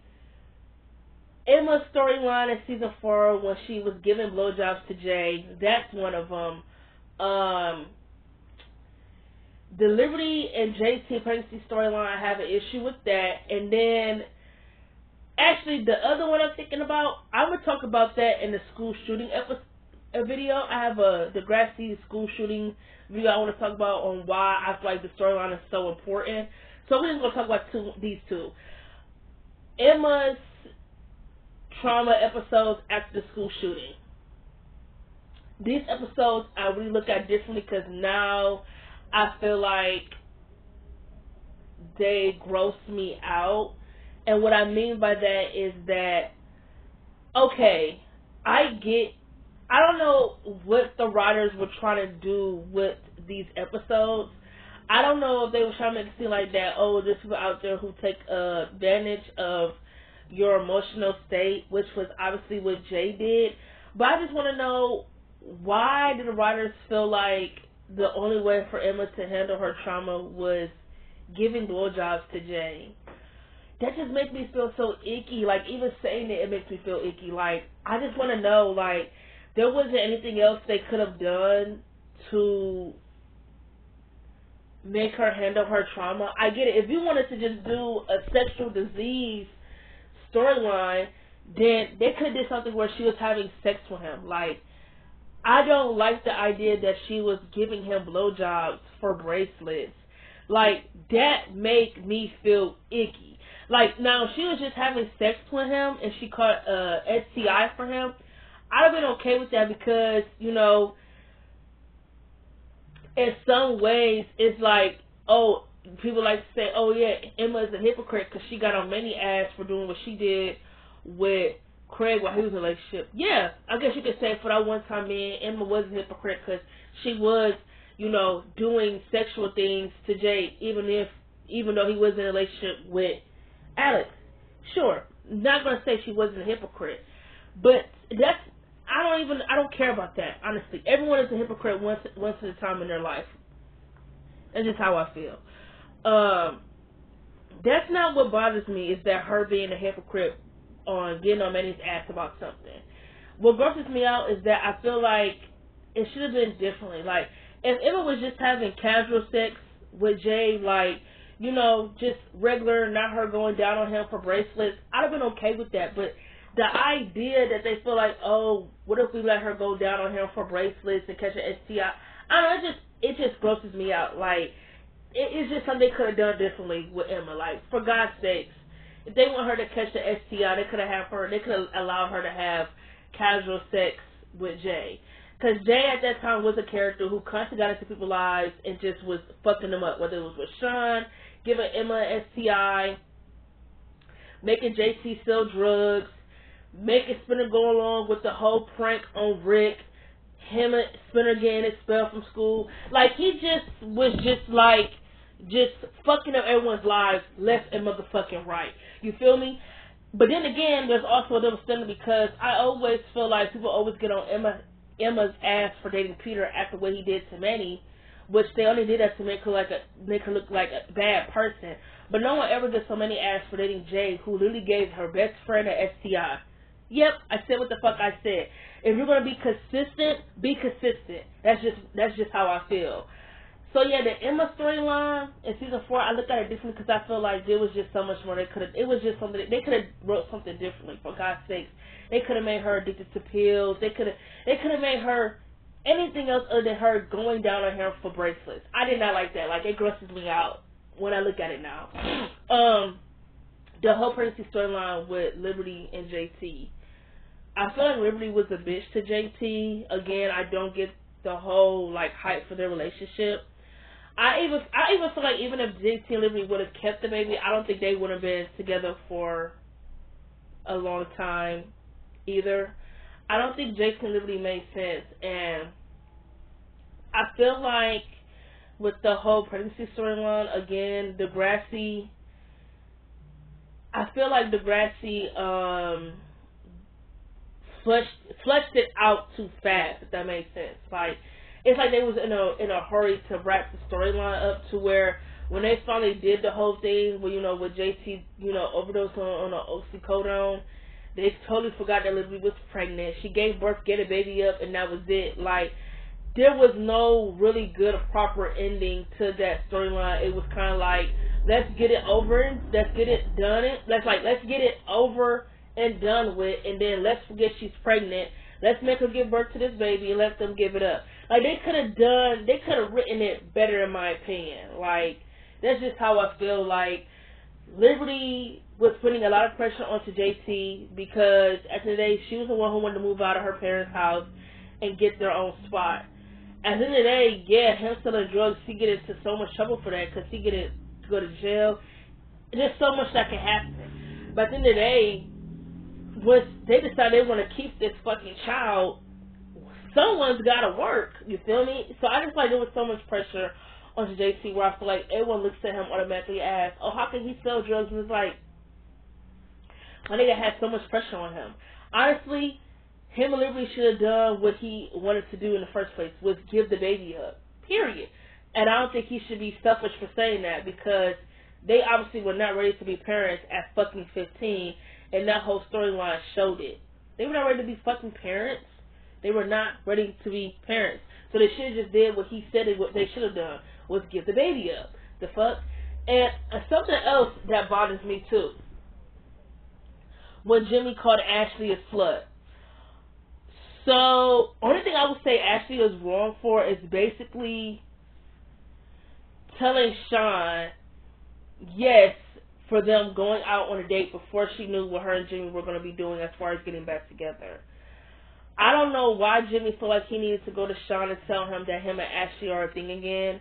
Emma's storyline in season 4 when she was giving blowjobs to Jay, that's one of them. The Liberty and JT pregnancy storyline, I have an issue with that. And then, actually, the other one I'm thinking about, I'm going to talk about that in the school shooting video. I have a Degrassi school shooting video I want to talk about on why I feel like the storyline is so important. So we're just going to talk about these two. Emma's trauma episodes after the school shooting. These episodes I really look at differently because now I feel like they gross me out. And what I mean by that is that, okay, I don't know what the writers were trying to do with these episodes. I don't know if they were trying to make it seem like that, oh, there's people out there who take advantage of your emotional state, which was obviously what Jay did. But I just want to know, why did the writers feel like the only way for Emma to handle her trauma was giving blowjobs to Jay? That just makes me feel so icky. Like, even saying it makes me feel icky. Like, I just want to know, like, there wasn't anything else they could have done to make her handle her trauma. I get it. If you wanted to just do a sexual disease storyline, then they could have did something where she was having sex with him. Like, I don't like the idea that she was giving him blowjobs for bracelets. Like, that make me feel icky. Like, now, if she was just having sex with him and she caught STI for him, I'd have been okay with that because, you know, in some ways, it's like, oh, people like to say, oh yeah, Emma is a hypocrite because she got on many ass for doing what she did with Craig while he was in a relationship. Yeah, I guess you could say for that one time, man, Emma was a hypocrite because she was, you know, doing sexual things to Jay, even though he was in a relationship with Alex. Sure, not gonna say she wasn't a hypocrite, but that's, I don't care about that, honestly. Everyone is a hypocrite once at a time in their life. That's just how I feel. That's not what bothers me, is that her being a hypocrite on getting on Manny's ass about something. What grosses me out is that I feel like it should have been differently. Like, if Emma was just having casual sex with Jay, like, you know, just regular, not her going down on him for bracelets, I'd have been okay with that. But the idea that they feel like, oh, what if we let her go down on him for bracelets and catch an STI? I don't know, it just grosses me out. Like, it's just something they could have done differently with Emma. Like, for God's sakes, if they want her to catch the STI, they could have allowed her to have casual sex with Jay. Because Jay at that time was a character who constantly got into people's lives and just was fucking them up. Whether it was with Sean, giving Emma an STI, making JT sell drugs, making Spinner go along with the whole prank on Rick, him and Spinner getting expelled from school. Like, he just was just fucking up everyone's lives left and motherfucking right. You feel me? But then again, there's also a double standard because I always feel like people always get on Emma's ass for dating Peter after what he did to Manny, which they only did that to make her look like a bad person. But no one ever gets so many ass for dating Jay, who literally gave her best friend an STI. Yep, I said what the fuck I said. If you're gonna be consistent, be consistent. That's just how I feel. So yeah, the Emma storyline in season 4, I look at it differently because I feel like there was just so much more they could have. It was just something they could have wrote something differently. For God's sakes, they could have made her addicted to pills. They could have made her anything else other than her going down on him for bracelets. I did not like that. Like, it grosses me out when I look at it now. The whole pregnancy storyline with Liberty and JT. I feel like Liberty was a bitch to JT. Again, I don't get the whole like hype for their relationship. I even feel like even if JT and Liberty would have kept the baby, I don't think they would have been together for a long time either. I don't think JT and Liberty made sense, and I feel like with the whole pregnancy storyline, again, Degrassi, I feel like Degrassi fleshed it out too fast, if that makes sense. Like, it's like they was in a hurry to wrap the storyline up to where when they finally did the whole thing, with JT, overdosed on oxycodone, they totally forgot that Liberty was pregnant. She gave birth, get a baby up, and that was it. Like, there was no really good proper ending to that storyline. It was kind of like, let's get it over, let's get it done. Let's get it over and done with, and then let's forget she's pregnant. Let's make her give birth to this baby and let them give it up. Like, they could have written it better in my opinion. Like, that's just how I feel. Like, Liberty was putting a lot of pressure onto JT because at the end of the day, she was the one who wanted to move out of her parents' house and get their own spot. At the end of the day, yeah, him selling drugs, he get into so much trouble for that because he get to go to jail. There's so much that can happen. But at the end of the day, once they decide they want to keep this fucking child, someone's got to work. You feel me? So I just like there was so much pressure on JT where I feel like everyone looks at him automatically as, oh, how can he sell drugs? And it's like, my nigga had so much pressure on him. Honestly, him and Liberty should have done what he wanted to do in the first place, was give the baby up. Period. And I don't think he should be selfish for saying that because they obviously were not ready to be parents at fucking 15. And that whole storyline showed it. They were not ready to be fucking parents. They were not ready to be parents. So they should have just did what he said what they should have done, was give the baby up. The fuck? And something else that bothers me too. When Jimmy called Ashley a slut. So, only thing I would say Ashley was wrong for is basically telling Sean, yes, for them going out on a date before she knew what her and Jimmy were going to be doing as far as getting back together. I don't know why Jimmy felt like he needed to go to Sean and tell him that him and Ashley are a thing again.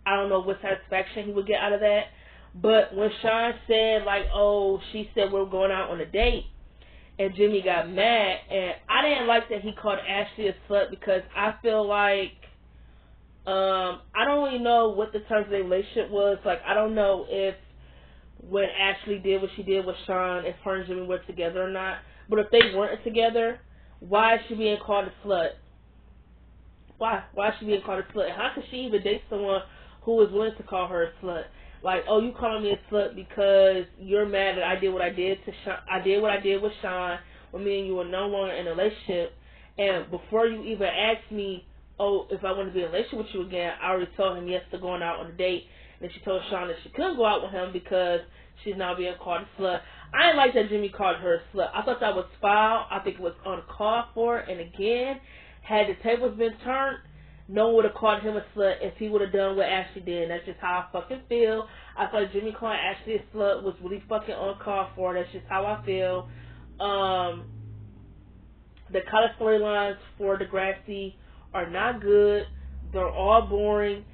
I don't know what satisfaction he would get out of that. But when Sean said, like, oh, she said we're going out on a date, and Jimmy got mad, and I didn't like that he called Ashley a slut because I feel like, I don't really know what the terms of the relationship was. Like, I don't know if when Ashley did what she did with Sean, if her and Jimmy were together or not. But if they weren't together, why is she being called a slut? Why is she being called a slut? And how could she even date someone who was willing to call her a slut? Like, oh, you calling me a slut because you're mad that I did what I did to Sean. I did what I did with Sean when me and you were no longer in a relationship. And before you even asked me, oh, if I want to be in a relationship with you again, I already told him yes to going out on a date. And then she told Sean that she couldn't go out with him because she's now being called a slut. I didn't like that Jimmy called her a slut. I thought that was foul. I think it was uncalled for. And again, had the tables been turned, no one would have called him a slut if he would have done what Ashley did. And that's just how I fucking feel. I thought Jimmy calling Ashley a slut was really fucking uncalled for. That's just how I feel. The college storylines for Degrassi are not good. They're all boring.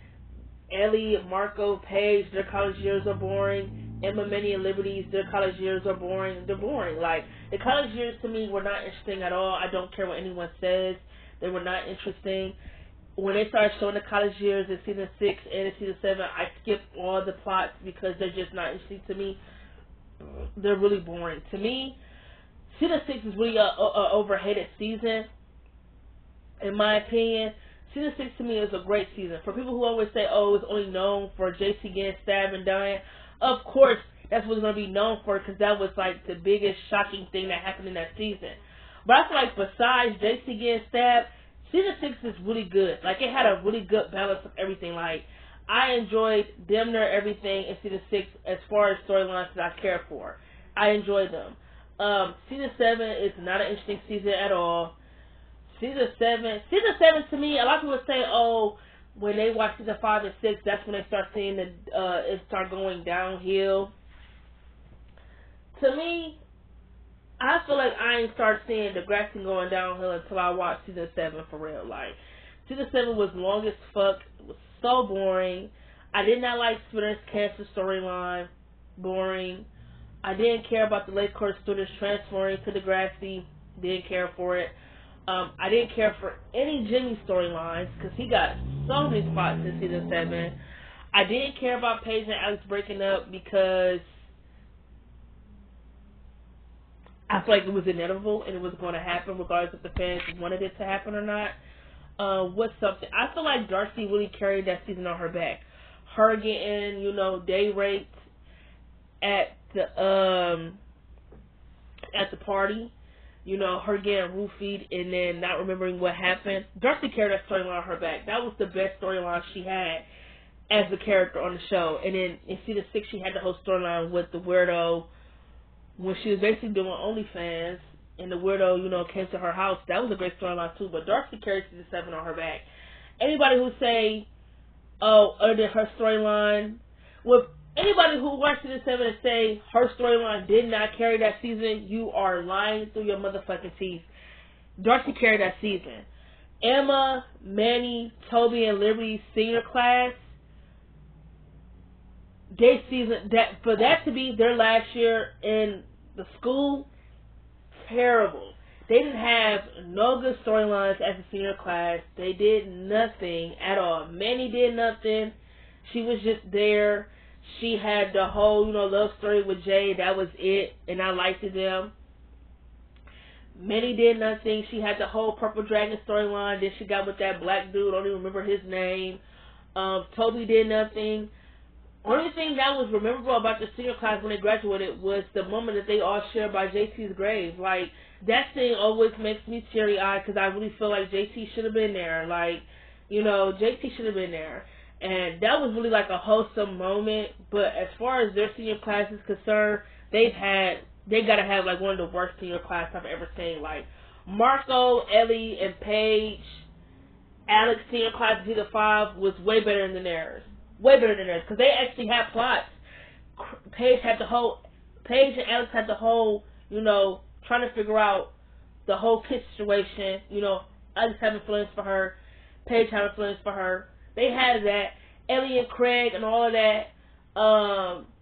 Ellie, Marco, Paige, their college years are boring. Emma, Minnie, and Liberty's, their college years are boring. They're boring. Like, the college years to me were not interesting at all. I don't care what anyone says. They were not interesting. When they started showing the college years in season 6 and in season 7, I skipped all the plots because they're just not interesting to me. They're really boring. To me, season 6 is really a overhated season, in my opinion. Season 6 to me is a great season. For people who always say, oh, it's only known for JC getting stabbed and dying, of course, that's what it's going to be known for because that was like the biggest shocking thing that happened in that season. But I feel like besides JC getting stabbed, season 6 is really good. Like, it had a really good balance of everything. Like, I enjoyed damn near everything in season 6 as far as storylines that I care for. I enjoyed them. Season 7 is not an interesting season at all. Season 7 to me, a lot of people say, oh, when they watch season 5 and 6, that's when they start seeing it start going downhill. To me, I feel like I ain't start seeing Degrassi going downhill until I watched season 7 for real. Like, season 7 was long as fuck. It was so boring. I did not like Splinter's cancer storyline. Boring. I didn't care about the late court students transferring to Degrassi. Didn't care for it. I didn't care for any Jimmy storylines because he got so many spots in season 7. I didn't care about Paige and Alex breaking up because I feel like it was inevitable and it was going to happen regardless if the fans wanted it to happen or not. What's something? I feel like Darcy really carried that season on her back. Her getting, day raped at the party. Her getting roofied and then not remembering what happened. Darcy carried that storyline on her back. That was the best storyline she had as a character on the show. And then in season 6, she had the whole storyline with the weirdo when she was basically doing OnlyFans and the weirdo, came to her house. That was a great storyline too. But Darcy carried season 7 on her back. Anybody who say, oh, other than her storyline, anybody who watched season 7 and say her storyline did not carry that season, you are lying through your motherfucking teeth. Darcy carried that season. Emma, Manny, Toby, and Liberty's senior class, for that to be their last year in the school, terrible. They didn't have no good storylines as a senior class. They did nothing at all. Manny did nothing. She was just there. She had the whole, love story with Jay. That was it. And I liked them. Manny did nothing. She had the whole Purple Dragon storyline. Then she got with that black dude. I don't even remember his name. Toby did nothing. Only thing that was memorable about the senior class when they graduated was the moment that they all shared by JT's grave. Like, that thing always makes me teary-eyed because I really feel like JT should have been there. Like, JT should have been there. And that was really like a wholesome moment. But as far as their senior class is concerned, they gotta have like one of the worst senior class I've ever seen. Like, Marco, Ellie, and Paige, Alex senior class season 5 was way better than theirs. Way better than theirs. Because they actually had plots. Paige and Alex had the whole, trying to figure out the whole kid situation. Alex having feelings for her. Paige having feelings for her. They had that. Ellie and Craig and all of that.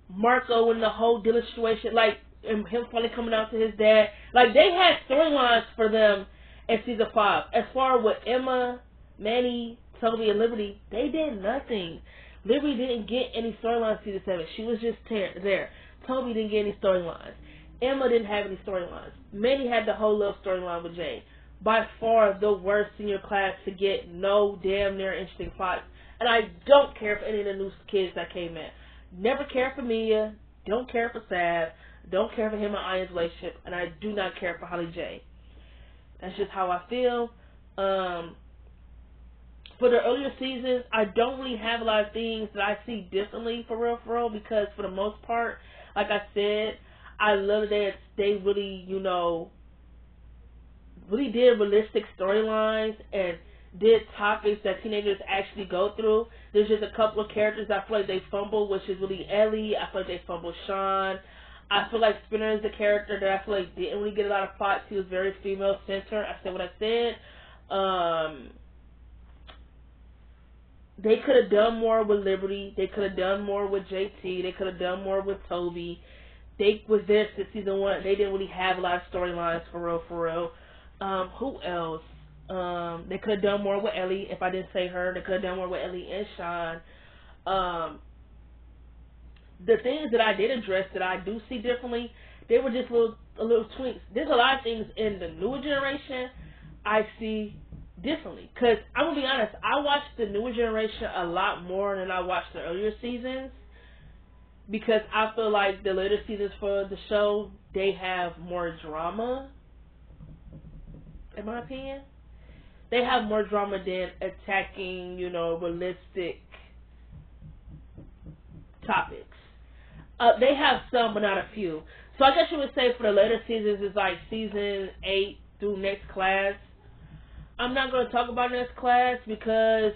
Marco and the whole Dylan situation. Like, and him finally coming out to his dad. Like, they had storylines for them in season 5. As far as with Emma, Manny, Toby, and Liberty, they did nothing. Liberty didn't get any storylines season 7. She was just there. Toby didn't get any storylines. Emma didn't have any storylines. Manny had the whole love storyline with Jay. By far the worst senior class to get no damn near interesting plots. And I don't care for any of the new kids that came in. Never cared for Mia. Don't care for Sav. Don't care for him and Aya's relationship. And I do not care for Holly J. That's just how I feel. For the earlier seasons, I don't really have a lot of things that I see differently for real, because for the most part, like I said, I love that they really, really did realistic storylines and did topics that teenagers actually go through. There's just a couple of characters I feel like they fumble, which is really Ellie. I feel like they fumble Sean. I feel like Spinner is a character that I feel like didn't really get a lot of plots. He was very female centered. I said what I said. They could have done more with Liberty. They could have done more with JT. They could have done more with Toby. They was there since season 1. They didn't really have a lot of storylines for real. Who else? They could have done more with Ellie. If I didn't say her, they could have done more with Ellie and Sean. The things that I did address that I do see differently, they were just little tweaks. There's a lot of things in the newer generation I see differently. Because I'm going to be honest, I watched the newer generation a lot more than I watched the earlier seasons. Because I feel like the later seasons for the show, they have more drama. In my opinion. They have more drama than attacking, realistic topics. They have some, but not a few. So I guess you would say for the later seasons, it's like season 8 through Next Class. I'm not going to talk about Next Class because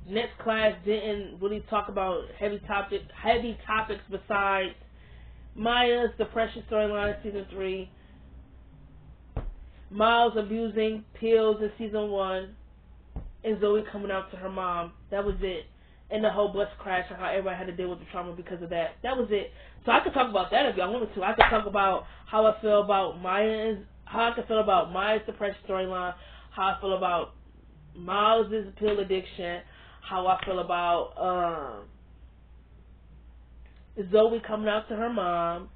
Next Class didn't really talk about heavy topics besides Maya's depression storyline in season 3, Miles abusing pills in season 1, and Zoe coming out to her mom. That was it. And the whole bus crash and how everybody had to deal with the trauma because of that. That was it. So I could talk about that if y'all wanted to. I could talk about how I feel about Maya's depression storyline, how I feel about Miles' pill addiction, how I feel about Zoe coming out to her mom,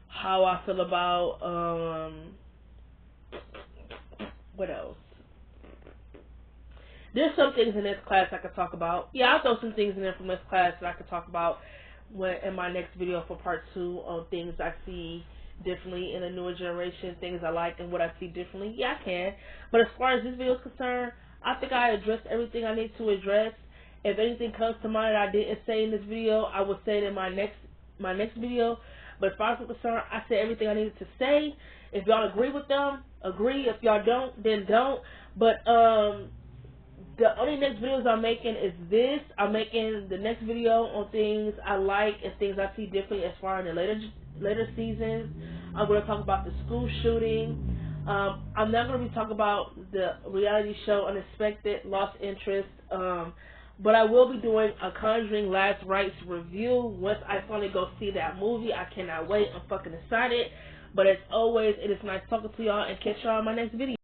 how I feel about what else? There's some things in this class I could talk about. Yeah, I'll throw some things in there from this class that I could talk about in my next video for part 2 on things I see differently in the newer generation, things I like and what I see differently. Yeah, I can. But as far as this video is concerned, I think I addressed everything I need to address. If anything comes to mind that I didn't say in this video, I will say it in my next video. But as far as I'm concerned, I said everything I needed to say. If y'all agree with them, agree. If y'all don't, then don't. But the only next videos I'm making is this. I'm making the next video on things I like and things I see differently as far as the later seasons. I'm going to talk about the school shooting. I'm not going to be talking about the reality show Unexpected, Lost Interest. But I will be doing a Conjuring Last Rites review once I finally go see that movie. I cannot wait. I'm fucking excited. But as always, it is nice talking to y'all and catch y'all in my next video.